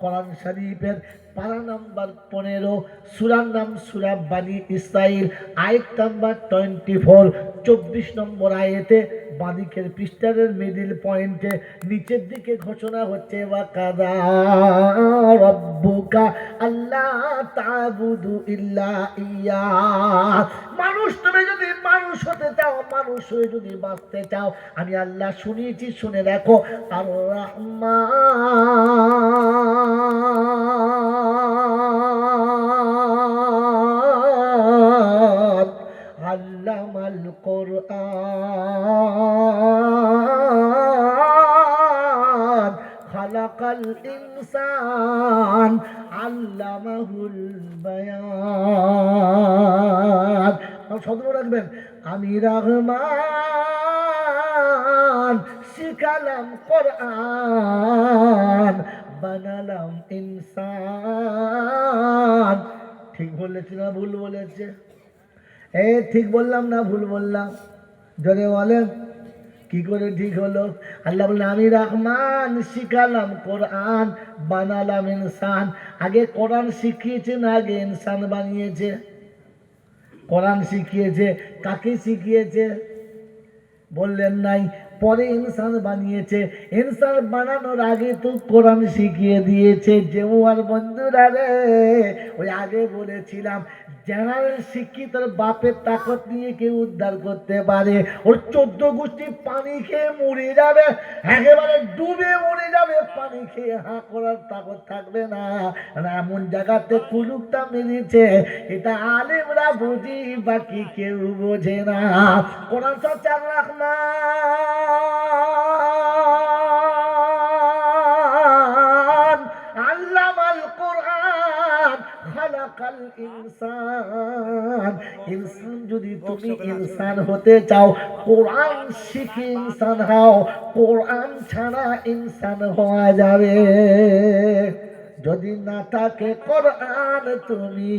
কোরআন শরীফের পারা নাম্বার 15, সূরার নাম সূরা বানি ইসরাইল, আয়াত নাম্বার 24, 24 নম্বর আয়াতে বাদিকের পৃষ্ঠার মিডল পয়েন্টে নিচের দিকে ঘোষণা হচ্ছে ওয়া কাযা রাব্বুকা আল্লা তা'বুদু ইল্লা ইয়া। মানুষ, তুমি যদি মানুষ হতে চাও, মানুষ হয়ে যদি বাঁচতে চাও, আমি আল্লাহ শুনিয়েছি, শুনে রাখো, আর রহমান আল্লামাল কোরআন খালাকাল ইনসান আল্লামাহুল বায়ান। শব্দ রাখবেন, আমি রহমান শিখালাম কোরআন বানালাম ইনসান। ঠিক বলেছি না ভুল বলেছে? ঠিক বললাম না ভুল বললাম? জোরে বলেন, কি করে ঠিক হলো? আল্লাহ বললেন আমি রহমান শিখালাম কোরআন বানালাম ইনসান। আগে কোরআন শিখিয়েছে না আগে ইনসান বানিয়েছে? কোরআন শিখিয়েছে। কাকে শিখিয়েছে? বললেন নাই, পরে ইনসান বানিয়েছে। ইনসান বানানোর আগে তো কোরআন শিখিয়ে দিয়েছে। যেমন বন্ধুরা রে, ওই আগে বলেছিলাম জেনারেল শিক্ষিত বাপের তাকত নিয়ে কেউ উদ্ধার করতে পারে? ওর 14 গোষ্ঠী পানি খেয়ে মরে যাবে, একেবারে ডুবে মরে যাবে, পানি খেয়ে হাঁ করার তাকত থাকবে না। এমন জায়গাতে কুলুকটা মেরেছে, এটা আলেমরা বুঝি, বাকি কেউ বোঝে না। কোরআন চর্চার রহমান আল্লামাল কোরআন খালাকাল ইনসান। ইনসান যদি তুমি ইনসান হতে চাও, কোরআন শিখে ইনসান হও। কোরআন ছাড়া ইনসান হওয়া যাবে? যদি না থাকে কোরআন, তুমি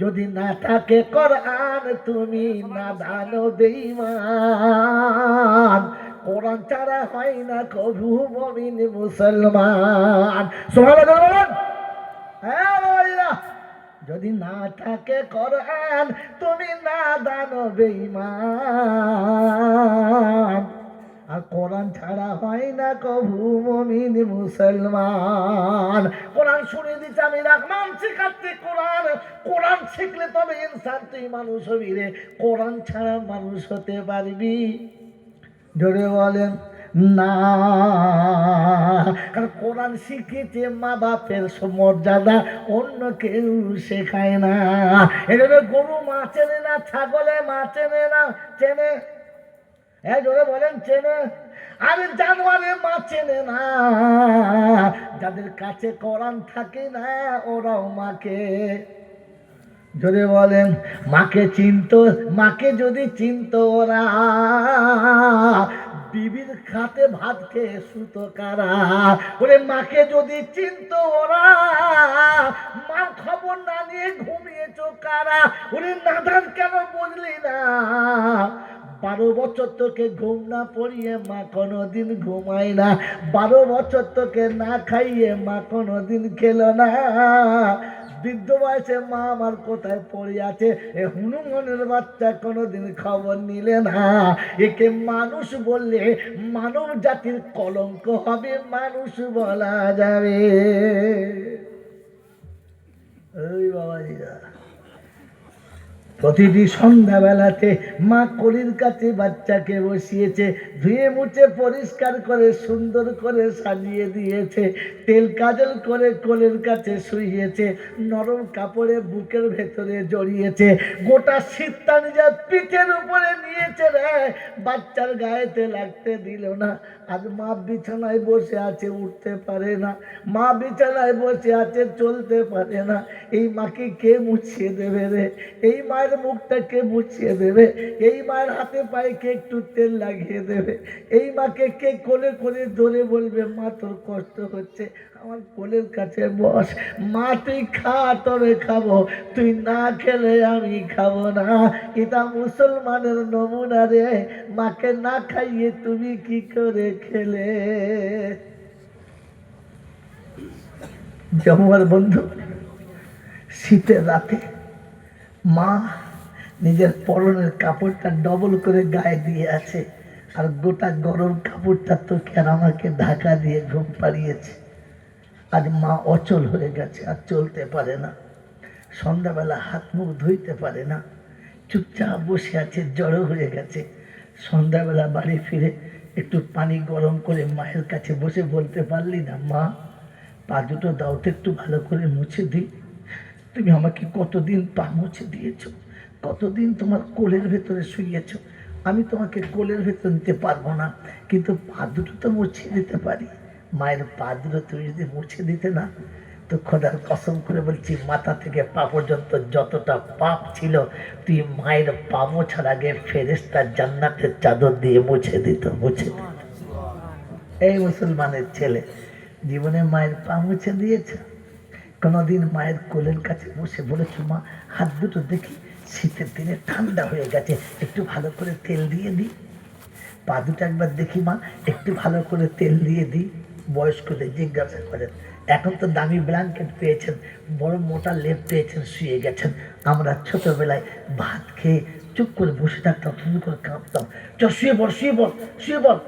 যদি না থাকে কোরআন, তুমি নাদান বেঈমান। কোরআন ছাড়া হয় না কবু মুমিন মুসলমান। সুবহানাল্লাহ বলেন। হ্যাঁ ভাইরা, যদি না থাকে কোরআন, তুমি নাদান বেঈমান। আর কোরআন ছাড়া হয় না কবু মুমিন মুসলমান। কোরআন শুনে দিচ্ছে আমি রহমান শিখাচ্ছি কোরআন। কোরআন শিখলে তবে ইনসান তুই মানুষ হবি রে। কোরআন ছাড়া মানুষ হতে পারবি? জোরে বলেন না। কারণ কোরআন শিখেছে মা বাপের মর্যাদা অন্য কেউ শেখায় না। এজন্য গরু মা চেনে না, ছাগলে মা চেনে না। চেনে? জোরে বলেন চেনে? আরে জানোয়ারে মা চেনে না। যাদের কাছে কোরআন থাকে না, ওরাও মাকে, জোরে বলেন, মাকে চিনত। মাকে যদি চিনত ওরা, বিবির খাতে ভাত খেয়ে সুতো কারা। ওরে মাকে যদি চিনত ওরা, মা খবর না নিয়ে ঘুমিয়েছ কারা। ওরে নাদান কেন বুঝলি না? 12 বছর তোকে ঘুম না পড়িয়ে মা কোনোদিন ঘুমায় না। 12 বছর তোকে না খাইয়ে মা কোনোদিন খেলো না। বৃদ্ধ বয়সে মা আমার কোথায় পড়ে আছে, এ হনুমানের বাচ্চা কোনোদিন খবর নিলে না। একে মানুষ বললে মানব জাতির কলঙ্ক হবে, মানুষ বলা যাবে? ওই বাবাজিরা, প্রতিটি সন্ধ্যাবেলাতে মা কোলের কাছে বাচ্চাকে বসিয়েছে, ধুয়ে মুছে পরিষ্কার করে সুন্দর করে সাজিয়ে দিয়েছে, তেল কাজল করে কোলের কাছে শুইয়েছে, নরম কাপড়ে বুকের ভেতরে জড়িয়েছে, গোটা শীতটা নিজের পিঠের উপরে নিয়েছে রে, বাচ্চার গায়েতে লাগতে দিল না। আজ মা বিছানায় বসে আছে, উঠতে পারে না, মা বিছানায় বসে আছে, চলতে পারে না। এই মাকে কে মুছিয়ে দেবে রে? এই মায়ের মুখটা কে মুছিয়ে দেবে? এই মায়ের হাতে পায়ে কে একটু তেল লাগিয়ে দেবে? এই মাকে কে কোলে করে ধরে বলবে মা তোর কষ্ট হচ্ছে, আমার কোলের কাছে বস, মা তুই খা তবে খাবো, তুই না খেলে আমি খাবো না। এটা মুসলমানের নমুনা রে, মাকে না খাইয়ে তুমি কি করে খেলে? আমার বন্ধু, শীতের রাতে মা নিজের পরনের কাপড়টা ডবল করে গায়ে দিয়ে আছে, আর গোটা গরম কাপড়টা তোকে আর আমাকে ঢাকা দিয়ে ঘুম পাড়িয়েছে। আজ মা অচল হয়ে গেছে, আর চলতে পারে না, সন্ধ্যাবেলা হাত মুখ ধুইতে পারে না, চুপচাপ বসে আছে, জড়ো হয়ে গেছে। সন্ধ্যাবেলা বাড়ি ফিরে একটু পানি গরম করে মায়ের কাছে বসে বলতে পারলি না, মা পা দুটো দাও তো একটু ভালো করে মুছে দিই। তুমি আমাকে কতদিন পা মুছে দিয়েছ, কতদিন তোমার কোলের ভেতরে শুইয়েছ, আমি তোমাকে কোলের ভেতর নিতে পারবো না, কিন্তু পা দুটো তো মুছে দিতে পারি। মায়ের পা দুটো তুমি যদি মুছে দিতে না, তো খোদার কসম করে বলছি, মাথা থেকে পা পর্যন্ত যতটা পাপ ছিল, তুই মায়ের পা মোছার আগে ফেরেশতা জান্নাতের চাদর দিয়ে মুছে দিত, মুছে দিত। এই মুসলমানের ছেলে জীবনে মায়ের পা মুছে দিয়েছে? কোনোদিন মায়ের কোলের কাছে বসে বলেছ মা হাত দুটো দেখি, শীতের দিনে ঠান্ডা হয়ে গেছে, একটু ভালো করে তেল দিয়ে দিই? পা দুটো একবার দেখি মা, একটু ভালো করে তেল দিয়ে দিই? বয়স্কদের জিজ্ঞাসা করেন। এখন তো দামি ব্ল্যাঙ্কেট পেয়েছেন, বড় মোটা লেপ পেয়েছেন, শুয়ে গেছেন। আমরা ছোটবেলায় ভাত খেয়ে চুপ করে বসে থাকতাম, শুরু করে কাঁপতাম, চ শুয়ে পড়, শুয়ে পড়, শুয়ে পড়।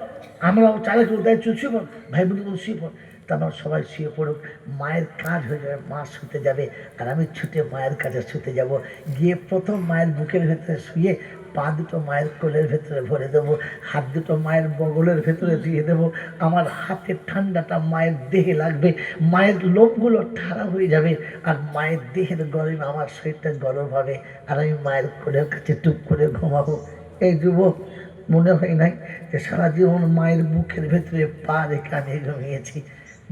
আমরাও চালে চলতে শুয়ে পড়, ভাই বোন শুয়ে পড়। তারপর সবাই শুয়ে পড়ুক, মায়ের কাজ হয়ে যাবে, মা শুতে যাবে, আর আমি ছুটে মায়ের কাছে শুতে যাব। গিয়ে প্রথম মায়ের বুকের ভেতরে শুয়ে পা দুটো মায়ের কোলের ভেতরে ভরে দেবো, হাত দুটো মায়ের বগলের ভেতরে দিয়ে দেবো। আমার হাতের ঠান্ডাটা মায়ের দেহে লাগবে, মায়ের লোমগুলো ঠাড়া হয়ে যাবে, আর মায়ের দেহের গরম আমার শরীরটা গরম হবে, আর আমি মায়ের কোলের কাছে টুপ করে ঘুমাবো। এই যুবক, মনে হয় নাই যে সারা জীবন মায়ের বুকের ভেতরে পা রেখে আমি ঘুমিয়েছি?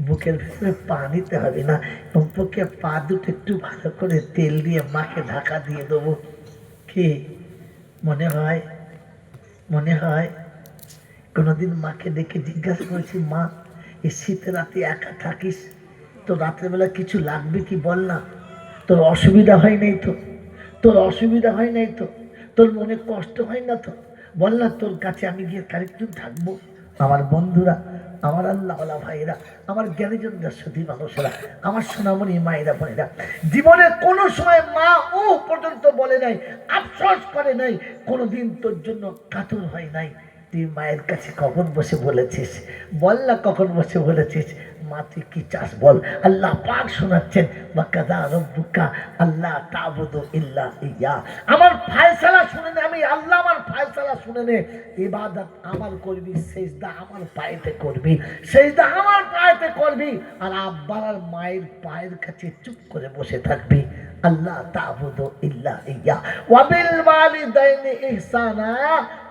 বুকের ভেতরে পা নিতে হবে না, কমপক্ষে পা দুটো একটু ভালো করে তেল দিয়ে মাকে ঢাকা দিয়ে দেবো। কি মনে হয়? মনে হয়? কোনোদিন মাকে ডেকে জিজ্ঞাসা করেছি, মা এই শীতের রাতে একা থাকিস, তো রাত্রেবেলা কিছু লাগবে কি বল না? তোর অসুবিধা হয় নাই তো? তোর অসুবিধা হয় নাই তো? তোর মনে কষ্ট হয় না তো? বল না, তোর কাছে আমি গিয়ে কারেক্টুন থাকবো। আমার বন্ধুরা, আমার আল্লাহওয়ালা ভাইরা, আমার জ্ঞানীজন দর্শী মানুষেরা, আমার সোনামণি মায়েরা বোনেরা, জীবনে কোনো সময় মা ও পর্যন্ত বলে নাই, আফসোস করে নাই, কোনোদিন তোর জন্য কাতর হয় নাই। তুই মায়ের কাছে কখন বসে বলেছিস? বল না, কখন বসে বলেছিস মা তুই কি চাস বল? আল্লাহ পাক শোনাচ্ছেন, ওয়াকাযা রাব্বুকা আল্লা তা'বুদু ইল্লা ইয়্যা। আমার ফয়সালা শুনে নে, আমি আল্লাহ আমার ফয়সালা শুনে নে। ইবাদত আমার করবি, সেজদা আমার পায়েতে করবি, সেজদা আমার পায়েতে করবি, আর আব্বার আর মায়ের পায়ের কাছে চুপ করে বসে থাকবি। আল্লাহ তা'বুদু ইল্লা ইয়্যা ওয়া বিল ওয়ালিদাইনি ইহসানা।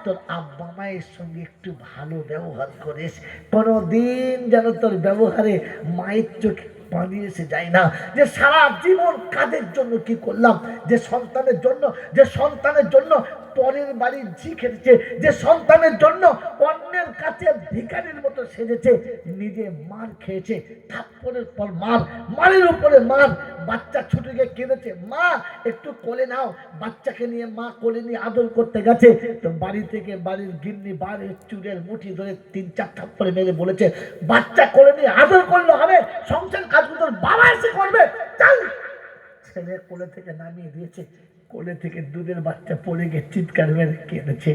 তোর আব্বা মায়ের সঙ্গে একটু ভালো ব্যবহার করিস, কোনোদিন যেন তোর ব্যবহারে মায়ের চোখে পানি এসে যায় না, যে সারা জীবন কাদের জন্য কি করলাম, যে সন্তানের জন্য, যে সন্তানের জন্য পরের বাড়ির ঝি খেটেছে, যে সন্তানের জন্য অন্যের কাছে ভিখারির মতো সেজেছে, নিজে মার খেয়েছে, থাপ্পড়ের পর মার, মারের উপরে মার। বাচ্চা ছুটে গিয়ে কেঁদেছে, মা একটু কোলে নাও। বাচ্চাকে নিয়ে মা কোলে নিয়ে আদর করতে গেছে, তো বাড়ি থেকে বাড়ির গিন্নি বাড়ির চুলের মুঠি ধরে 3-4 থাপ্পড়ে মেরে বলেছে, বাচ্চা কোলে নিয়ে আদর করলে হবে, সংসার কাজগুলো তোর বাবা এসে করবে, চল। ছেলে কোলে থেকে নামিয়ে দিয়েছে, কোলে থেকে দুধের বাচ্চা পড়ে গিয়ে চিৎকার মেরে কেঁদেছে।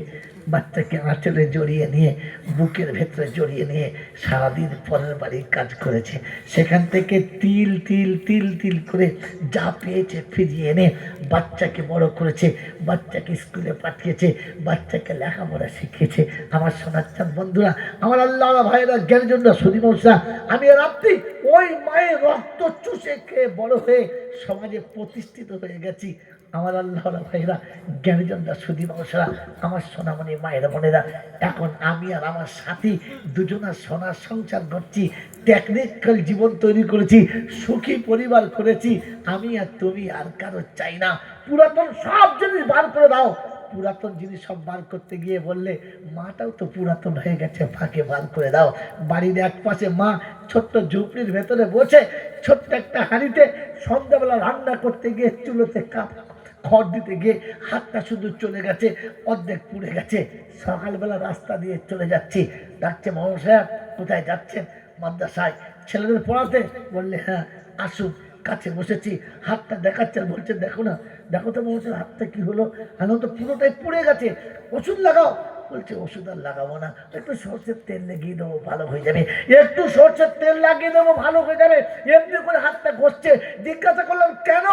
বাচ্চাকে আঁচলে জড়িয়ে নিয়ে, বুকের ভেতরে জড়িয়ে নিয়ে সারাদিন পরের বাড়ির কাজ করেছে। সেখান থেকে তিল তিল তিল তিল করে যা পেয়েছে ফিরিয়ে এনে বাচ্চাকে বড় করেছে, বাচ্চাকে স্কুলে পাঠিয়েছে, বাচ্চাকে লেখাপড়া শিখিয়েছে। আমার সোনার চাঁদ বন্ধুরা, আমার আল্লাহ ভাইয়েরা, জ্ঞানের জন্য সুদীমশা, আমি রাত্রি ওই মায়ের রক্ত চুষে খেয়ে বড় হয়ে সমাজে প্রতিষ্ঠিত হয়ে গেছি। আমার আল্লাহ ভাইরা, জ্ঞানীজনরা, সুদীমশারা, আমার সোনামণি মায়েরা বোনেরা, এখন আমি আর আমার সাথী দুজনা সোনার সংসার করছি, টেকনিক্যাল জীবন তৈরি করেছি, সুখী পরিবার করেছি। আমি আর তুমি আর কারো চাই না। পুরাতন সব জিনিস বার করে দাও। পুরাতন জিনিস সব বার করতে গিয়ে বললে মাটাও তো পুরাতন হয়ে গেছে, ফাঁকে বার করে দাও। বাড়ির এক পাশে মা ছোট্ট ঝুপড়ির ভেতরে বসে ছোট্ট একটা হাঁড়িতে সন্ধ্যাবেলা রান্না করতে গিয়ে চুলোতে খড় দিতে গিয়ে হাতটা শুধু চলে গেছে, অর্ধেক পুড়ে গেছে। সকালবেলা রাস্তা দিয়ে চলে যাচ্ছি, ডাকছে মোহন সাহেব কোথায় যাচ্ছেন? মাদ্রাসায় ছেলেদের পড়াতে। বললে হ্যাঁ আসুন। কাছে বসেছি, হাতটা দেখাচ্ছে, বলছে দেখো না, দেখো তো মোহন সাহেব হাতটা কি হলো? এখন তো পুরোটাই পুড়ে গেছে, ওষুধ লাগাও। বলছে ওষুধ আর লাগাবো না, একটু সরষের তেল লাগিয়ে দেবো, ভালো হয়ে যাবে। একটু সরষের তেল লাগিয়ে দেবো, ভালো হয়ে যাবে। এমনি করে হাতটা ঘষছে। জিজ্ঞাসা করলাম কেন?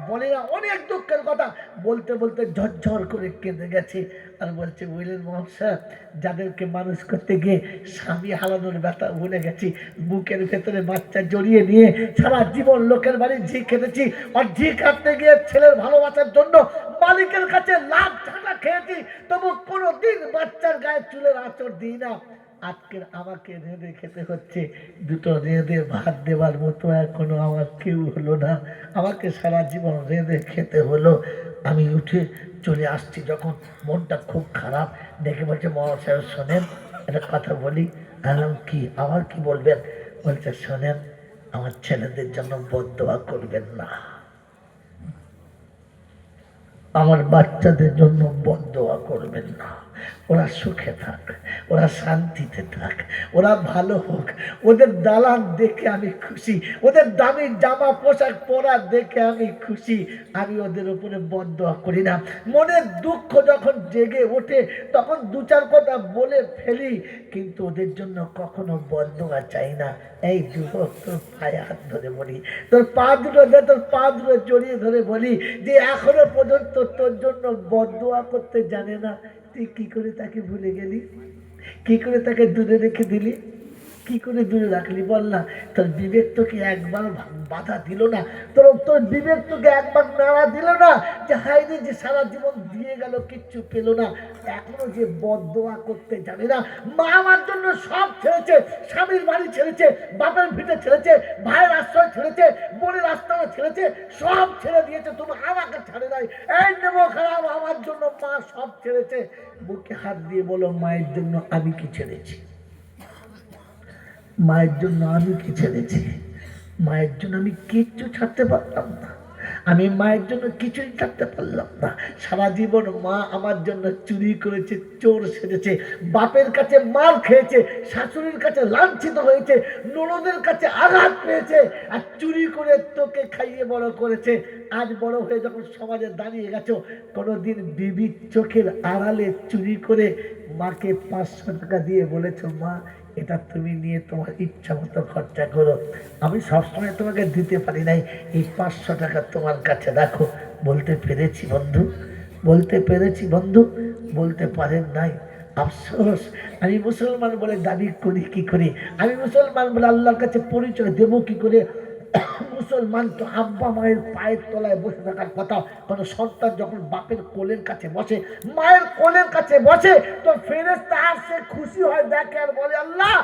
বলে না, অনেক দুঃখের কথা। বলতে বলতে ঝরঝর করে কেঁদে গেছে। আর বলছে বুঝলেন মোহন সাহেব, যাদেরকে মানুষ করতে গিয়ে স্বামী হারানোর ব্যথা ভুলে গেছি, বুকের ভেতরে বাচ্চা জড়িয়ে নিয়ে সারা জীবন লোকের বাড়ি ঝি খেতেছি। আর ঝি খাটতে গিয়ে ছেলের ভালোবাসার জন্য মালিকের কাছে লাভ ঝাঁটা খেয়েছি, তবু কোনোদিন বাচ্চার গায়ে চুলের আঁচড় দিই না। আজকে আমাকে রেঁধে খেতে হচ্ছে। দুটো রেঁধে ভাত দেওয়ার মতো এখনো আমার কেউ হলো না, আমাকে সারা জীবন রেঁধে খেতে হলো। আমি উঠে চলে আসছি যখন, মনটা খুব খারাপ। দেখে বলছে মোহন সাহেব শোনেন, একটা কথা বলি। বললাম কি? আবার কি বলবেন? বলছে শোনেন, আমার ছেলেদের জন্য বদদোয়া করবেন না, আমার বাচ্চাদের জন্য বদদোয়া করবেন না। ওরা সুখে থাক, ওরা শান্তিতে থাক, ওরা ভালো হোক। ওদের দালান দেখে আমি খুশি, ওদের দামি জামা পোশাক পরা দেখে আমি খুশি। আমি ওদের উপরে বদদোয়া করি না। মনের দুঃখ যখন জেগে ওঠে তখন দু চার কথা বলে ফেলি, কিন্তু ওদের জন্য কখনো বদদোয়া চাই না। এই যুবক, তোর পায়ে হাত ধরে বলি, তোর পা দুটো দে, তোর পা দুটো জড়িয়ে ধরে বলি যে এখনো পর্যন্ত তোর জন্য বদদোয়া করতে জানে না, তুই কি করে তাকে ভুলে গেলি? কি করে তাকে দূরে রেখে দিলি? কি করে দূরে রাখলি বল না? তোর বিবেক তোকে একবার বাধা দিল না? তোর বিবেক তোকে একবার নাড়া দিল না যে হাইরে যে সারা জীবন দিয়ে গেল, কিচ্ছু পেল না, এখনো যে বদদোয়া করতে জানে না? মা আমার জন্য সব ছেড়েছে, স্বামীর বাড়ি ছেড়েছে, বাপের ভিটে ছেড়েছে, ভাইয়ের আশ্রয় ছেড়েছে, বোনের আশ্রয় ছেড়েছে, সব ছেড়ে দিয়েছে, তুমি আমাকে ছাড়ে নাই। এই নেব খারাপ, আমার জন্য মা সব ছেড়েছে। বুকে হাত দিয়ে বলো, মায়ের জন্য আমি কি ছেড়েছি? মায়ের জন্য আমি কি ছেড়েছি? মায়ের জন্য আমি কিচ্ছু ছাড়তে পারলাম না। আমি মায়ের জন্য কিছুই ছাড়তে পারলাম না। সারা জীবন মা আমার জন্য চুরি করেছে, চোর সেজেছে, বাপের কাছে মার খেয়েছে, শাশুড়ির কাছে লাঞ্ছিত হয়েছে, ননদের কাছে আঘাত পেয়েছে, আর চুরি করে তোকে খাইয়ে বড় করেছে। আজ বড় হয়ে যখন সমাজে দাঁড়িয়ে গেছো, কোনোদিন বিবির চোখের আড়ালে চুরি করে মাকে 500 টাকা দিয়ে বলেছো, মা এটা তুমি নিয়ে তোমার ইচ্ছা মতো খরচা করো, আমি সবসময় তোমাকে দিতে পারি নাই, এই 500 টাকা তোমার কাছে রাখো। বলতে পেরেছি বন্ধু? বলতে পেরেছি বন্ধু? বলতে পারেন নাই। আফসোস, আমি মুসলমান বলে দাবি করি কি করে? আমি মুসলমান বলে আল্লাহর কাছে পরিচয় দেবো কি করে? মুসলমান তো আব্বা মায়ের পায়ের তলায় বসে থাকার কথা। কোনো সন্তান যখন বাপের কোলের কাছে বসে, মায়ের কোলের কাছে বসে, তো ফেরেশতা আসে, খুশি হয়, দেখে আর বলে আল্লাহ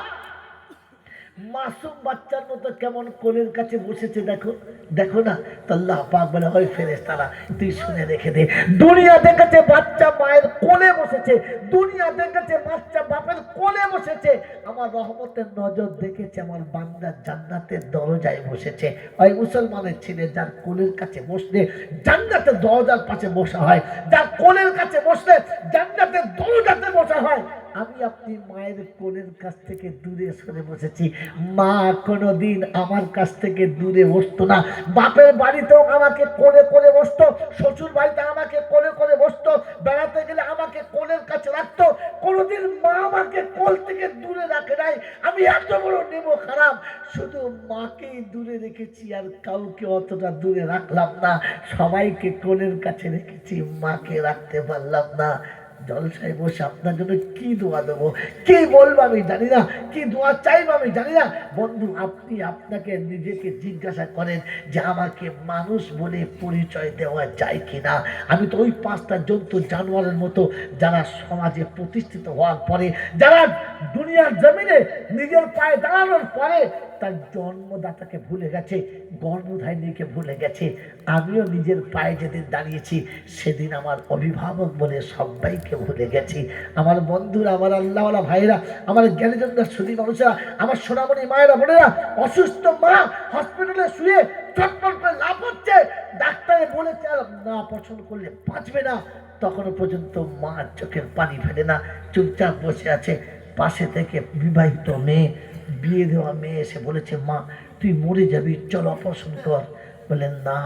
মাসুম বাচ্চার মতো কেমন কোলের কাছে বসেছে, দেখো দেখো না। তো আল্লাহ পাক বলে, হয় ফেরেশতারা তুই শুনে রেখে দে, দুনিয়া দেখেছে বাচ্চা মায়ের কোলে বসেছে, দুনিয়া দেখেছে বাচ্চা বাপের কোলে বসেছে, আমার রহমতের নজর দেখেছে আমার বান্দা জান্নাতের দরজায় বসেছে। ওই মুসলমানের ছেলে যার কোলের কাছে বসলে জান্নাতের দরজার পাশে বসা হয়, যার কোলের কাছে বসলে জান্নাতের দরজাতে বসা হয়, আমি আপনি মায়ের কোলের কাছ থেকে দূরে সরে বসেছি। মা কোনোদিন আমার কাছ থেকে দূরে বসতো না। বাপের বাড়িতেও আমাকে কোলে কোলে বসতো, শ্বশুর বাড়িতে আমাকে কোলে কোলে বসতো, বেড়াতে গেলে আমাকে কোলের কাছে রাখতো। কোনোদিন মা আমাকে কোল থেকে দূরে রাখে নাই। আমি এত বড় নেব খারাপ, শুধু মাকেই দূরে রেখেছি, আর কাউকে অতটা দূরে রাখলাম না। সবাইকে কোলের কাছে রেখেছি, মাকে রাখতে পারলাম না। জলসায় বসে আপনার জন্য কি দোয়া দেবো, কি বলবো আমি জানি না, কি দোয়া চাইবো আমি জানি না। বন্ধু, আপনি আপনাকে নিজেকে জিজ্ঞাসা করেন যে আমাকে মানুষ বলে পরিচয় দেওয়া যায় কিনা। আমি তো ওই 5টা জন্তু জানোয়ারের মতো, যারা সমাজে প্রতিষ্ঠিত হওয়ার পরে, যারা দুনিয়ার জমিনে নিজের পায়ে দাঁড়ানোর পরে তার জন্মদাতাকে ভুলে গেছে, গর্ভধারিণীকে ভুলে গেছে। আমিও নিজের পায়ে যেদিন দাঁড়িয়েছি সেদিন আমার অভিভাবক বলে সবাইকে ভুলে গেছি। আমার বন্ধুরা, আমার আল্লাহওয়ালা ভাইরা, আমার জ্ঞানীজনরা, সুধী মানুষরা, আমার সোনামণি মায়েরা বোনেরা, অসুস্থ মা হসপিটালে শুয়ে চটপট করে লাভ হচ্ছে, ডাক্তারে বলেছে আর না পছন্দ করলে বাঁচবে না, তখনও পর্যন্ত মা চোখের পানি ফেলে না, চুপচাপ বসে আছে। পাশে থেকে বিবাহিত মেয়ে, বিয়ে দেওয়া মেয়ে এসে বলেছে, মা তুই মরে যাবি, চল অপারেশন কর। বললেন না,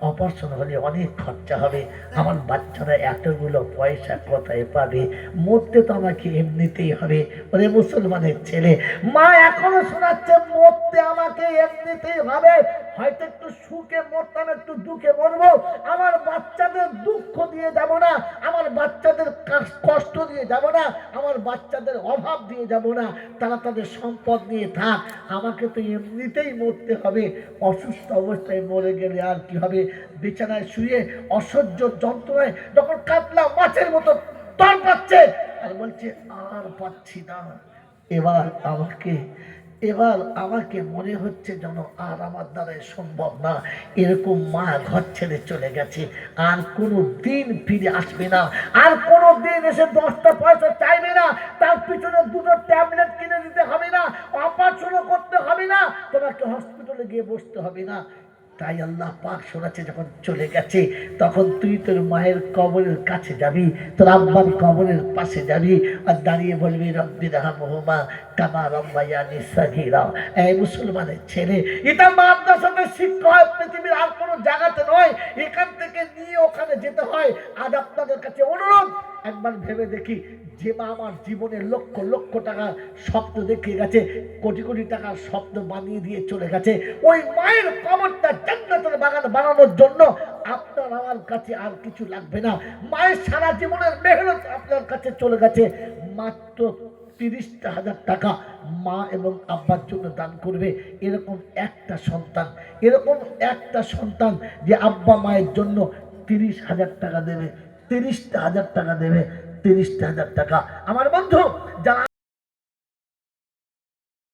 অপারেশন হলে অনেক খরচা হবে, আমার বাচ্চারা এতগুলো পয়সা কোথায় পাবে, মরতে তো আমাকে এমনিতেই হবে। ওরে মুসলমানের ছেলে, মা এখনো শোনাচ্ছে মরতে আমাকে এমনিতেই হবে, হয়তো একটু সুখে মরতাম, একটু দুঃখে মরবো, আমার বাচ্চাদের দুঃখ দিয়ে যাব না, আমার বাচ্চাদের কষ্ট দিয়ে যাব না, আমার বাচ্চাদের অভাব দিয়ে যাব না, তারা তাদের সম্পদ নিয়ে থাক, আমাকে তো এমনিতেই মরতে হবে। অসুস্থ অবস্থায় মরে গেলে আর কি হবে? বিছানায় শুয়ে অসহ্য যন্ত্রণায় যখন কাতলা মাছের মতো তর পাচ্ছে আর বলছে আর পাচ্ছি না, এবার আমাকে মনে হচ্ছে যেন আর আমার দ্বারাই সম্ভব না। এরকম মা ঘর ছেড়ে চলে গেছে, আর কোনো দিন ফিরে আসবে না, আর কোনো দিন এসে 10টা পয়সা চাইবে না, তার পিছনে 2টো ট্যাবলেট কিনে দিতে হবে না, অপারেশনও করতে হবে না, তোমাকে হসপিটালে গিয়ে বসতে হবে না। তাই আল্লাহ পাক শোনাচ্ছে, যখন চলে গেছে তখন তুই তোর মায়ের কবরের কাছে যাবি, তোর আব্বার কবরের পাশে যাবি, আর দাঁড়িয়ে বলবি রব্বি রাহমহুমা কামা রাব্বায়ানি সাগীরা। এই মুসলমানের ছেলে, এটা মাদ্রাসাতে শিক্ষা হয়, পৃথিবীর আর কোনো জায়গাতে নয়, এখান থেকে নিয়ে ওখানে যেতে হয়। আজ আপনাদের কাছে অনুরোধ, একবার ভেবে দেখি, যে মা আমার জীবনে লক্ষ লক্ষ টাকার স্বপ্ন দেখে গেছে, কোটি কোটি টাকার স্বপ্ন বানিয়ে দিয়ে চলে গেছে, ওই মায়ের কবরটা জান্নাতের বাগান বানানোর জন্য আপনার আমার কাছে আর কিছু লাগবে না। মায়ের সারা জীবনের মেহনত আপনার কাছে চলে গেছে, মাত্র 30,000 টাকা মা এবং আব্বার জন্য দান করবে। এরকম একটা সন্তান যে আব্বা মায়ের জন্য 30,000 টাকা দেবে, 30,000 টাকা দেবে, 30,000 টাকা। আমার বন্ধু যারা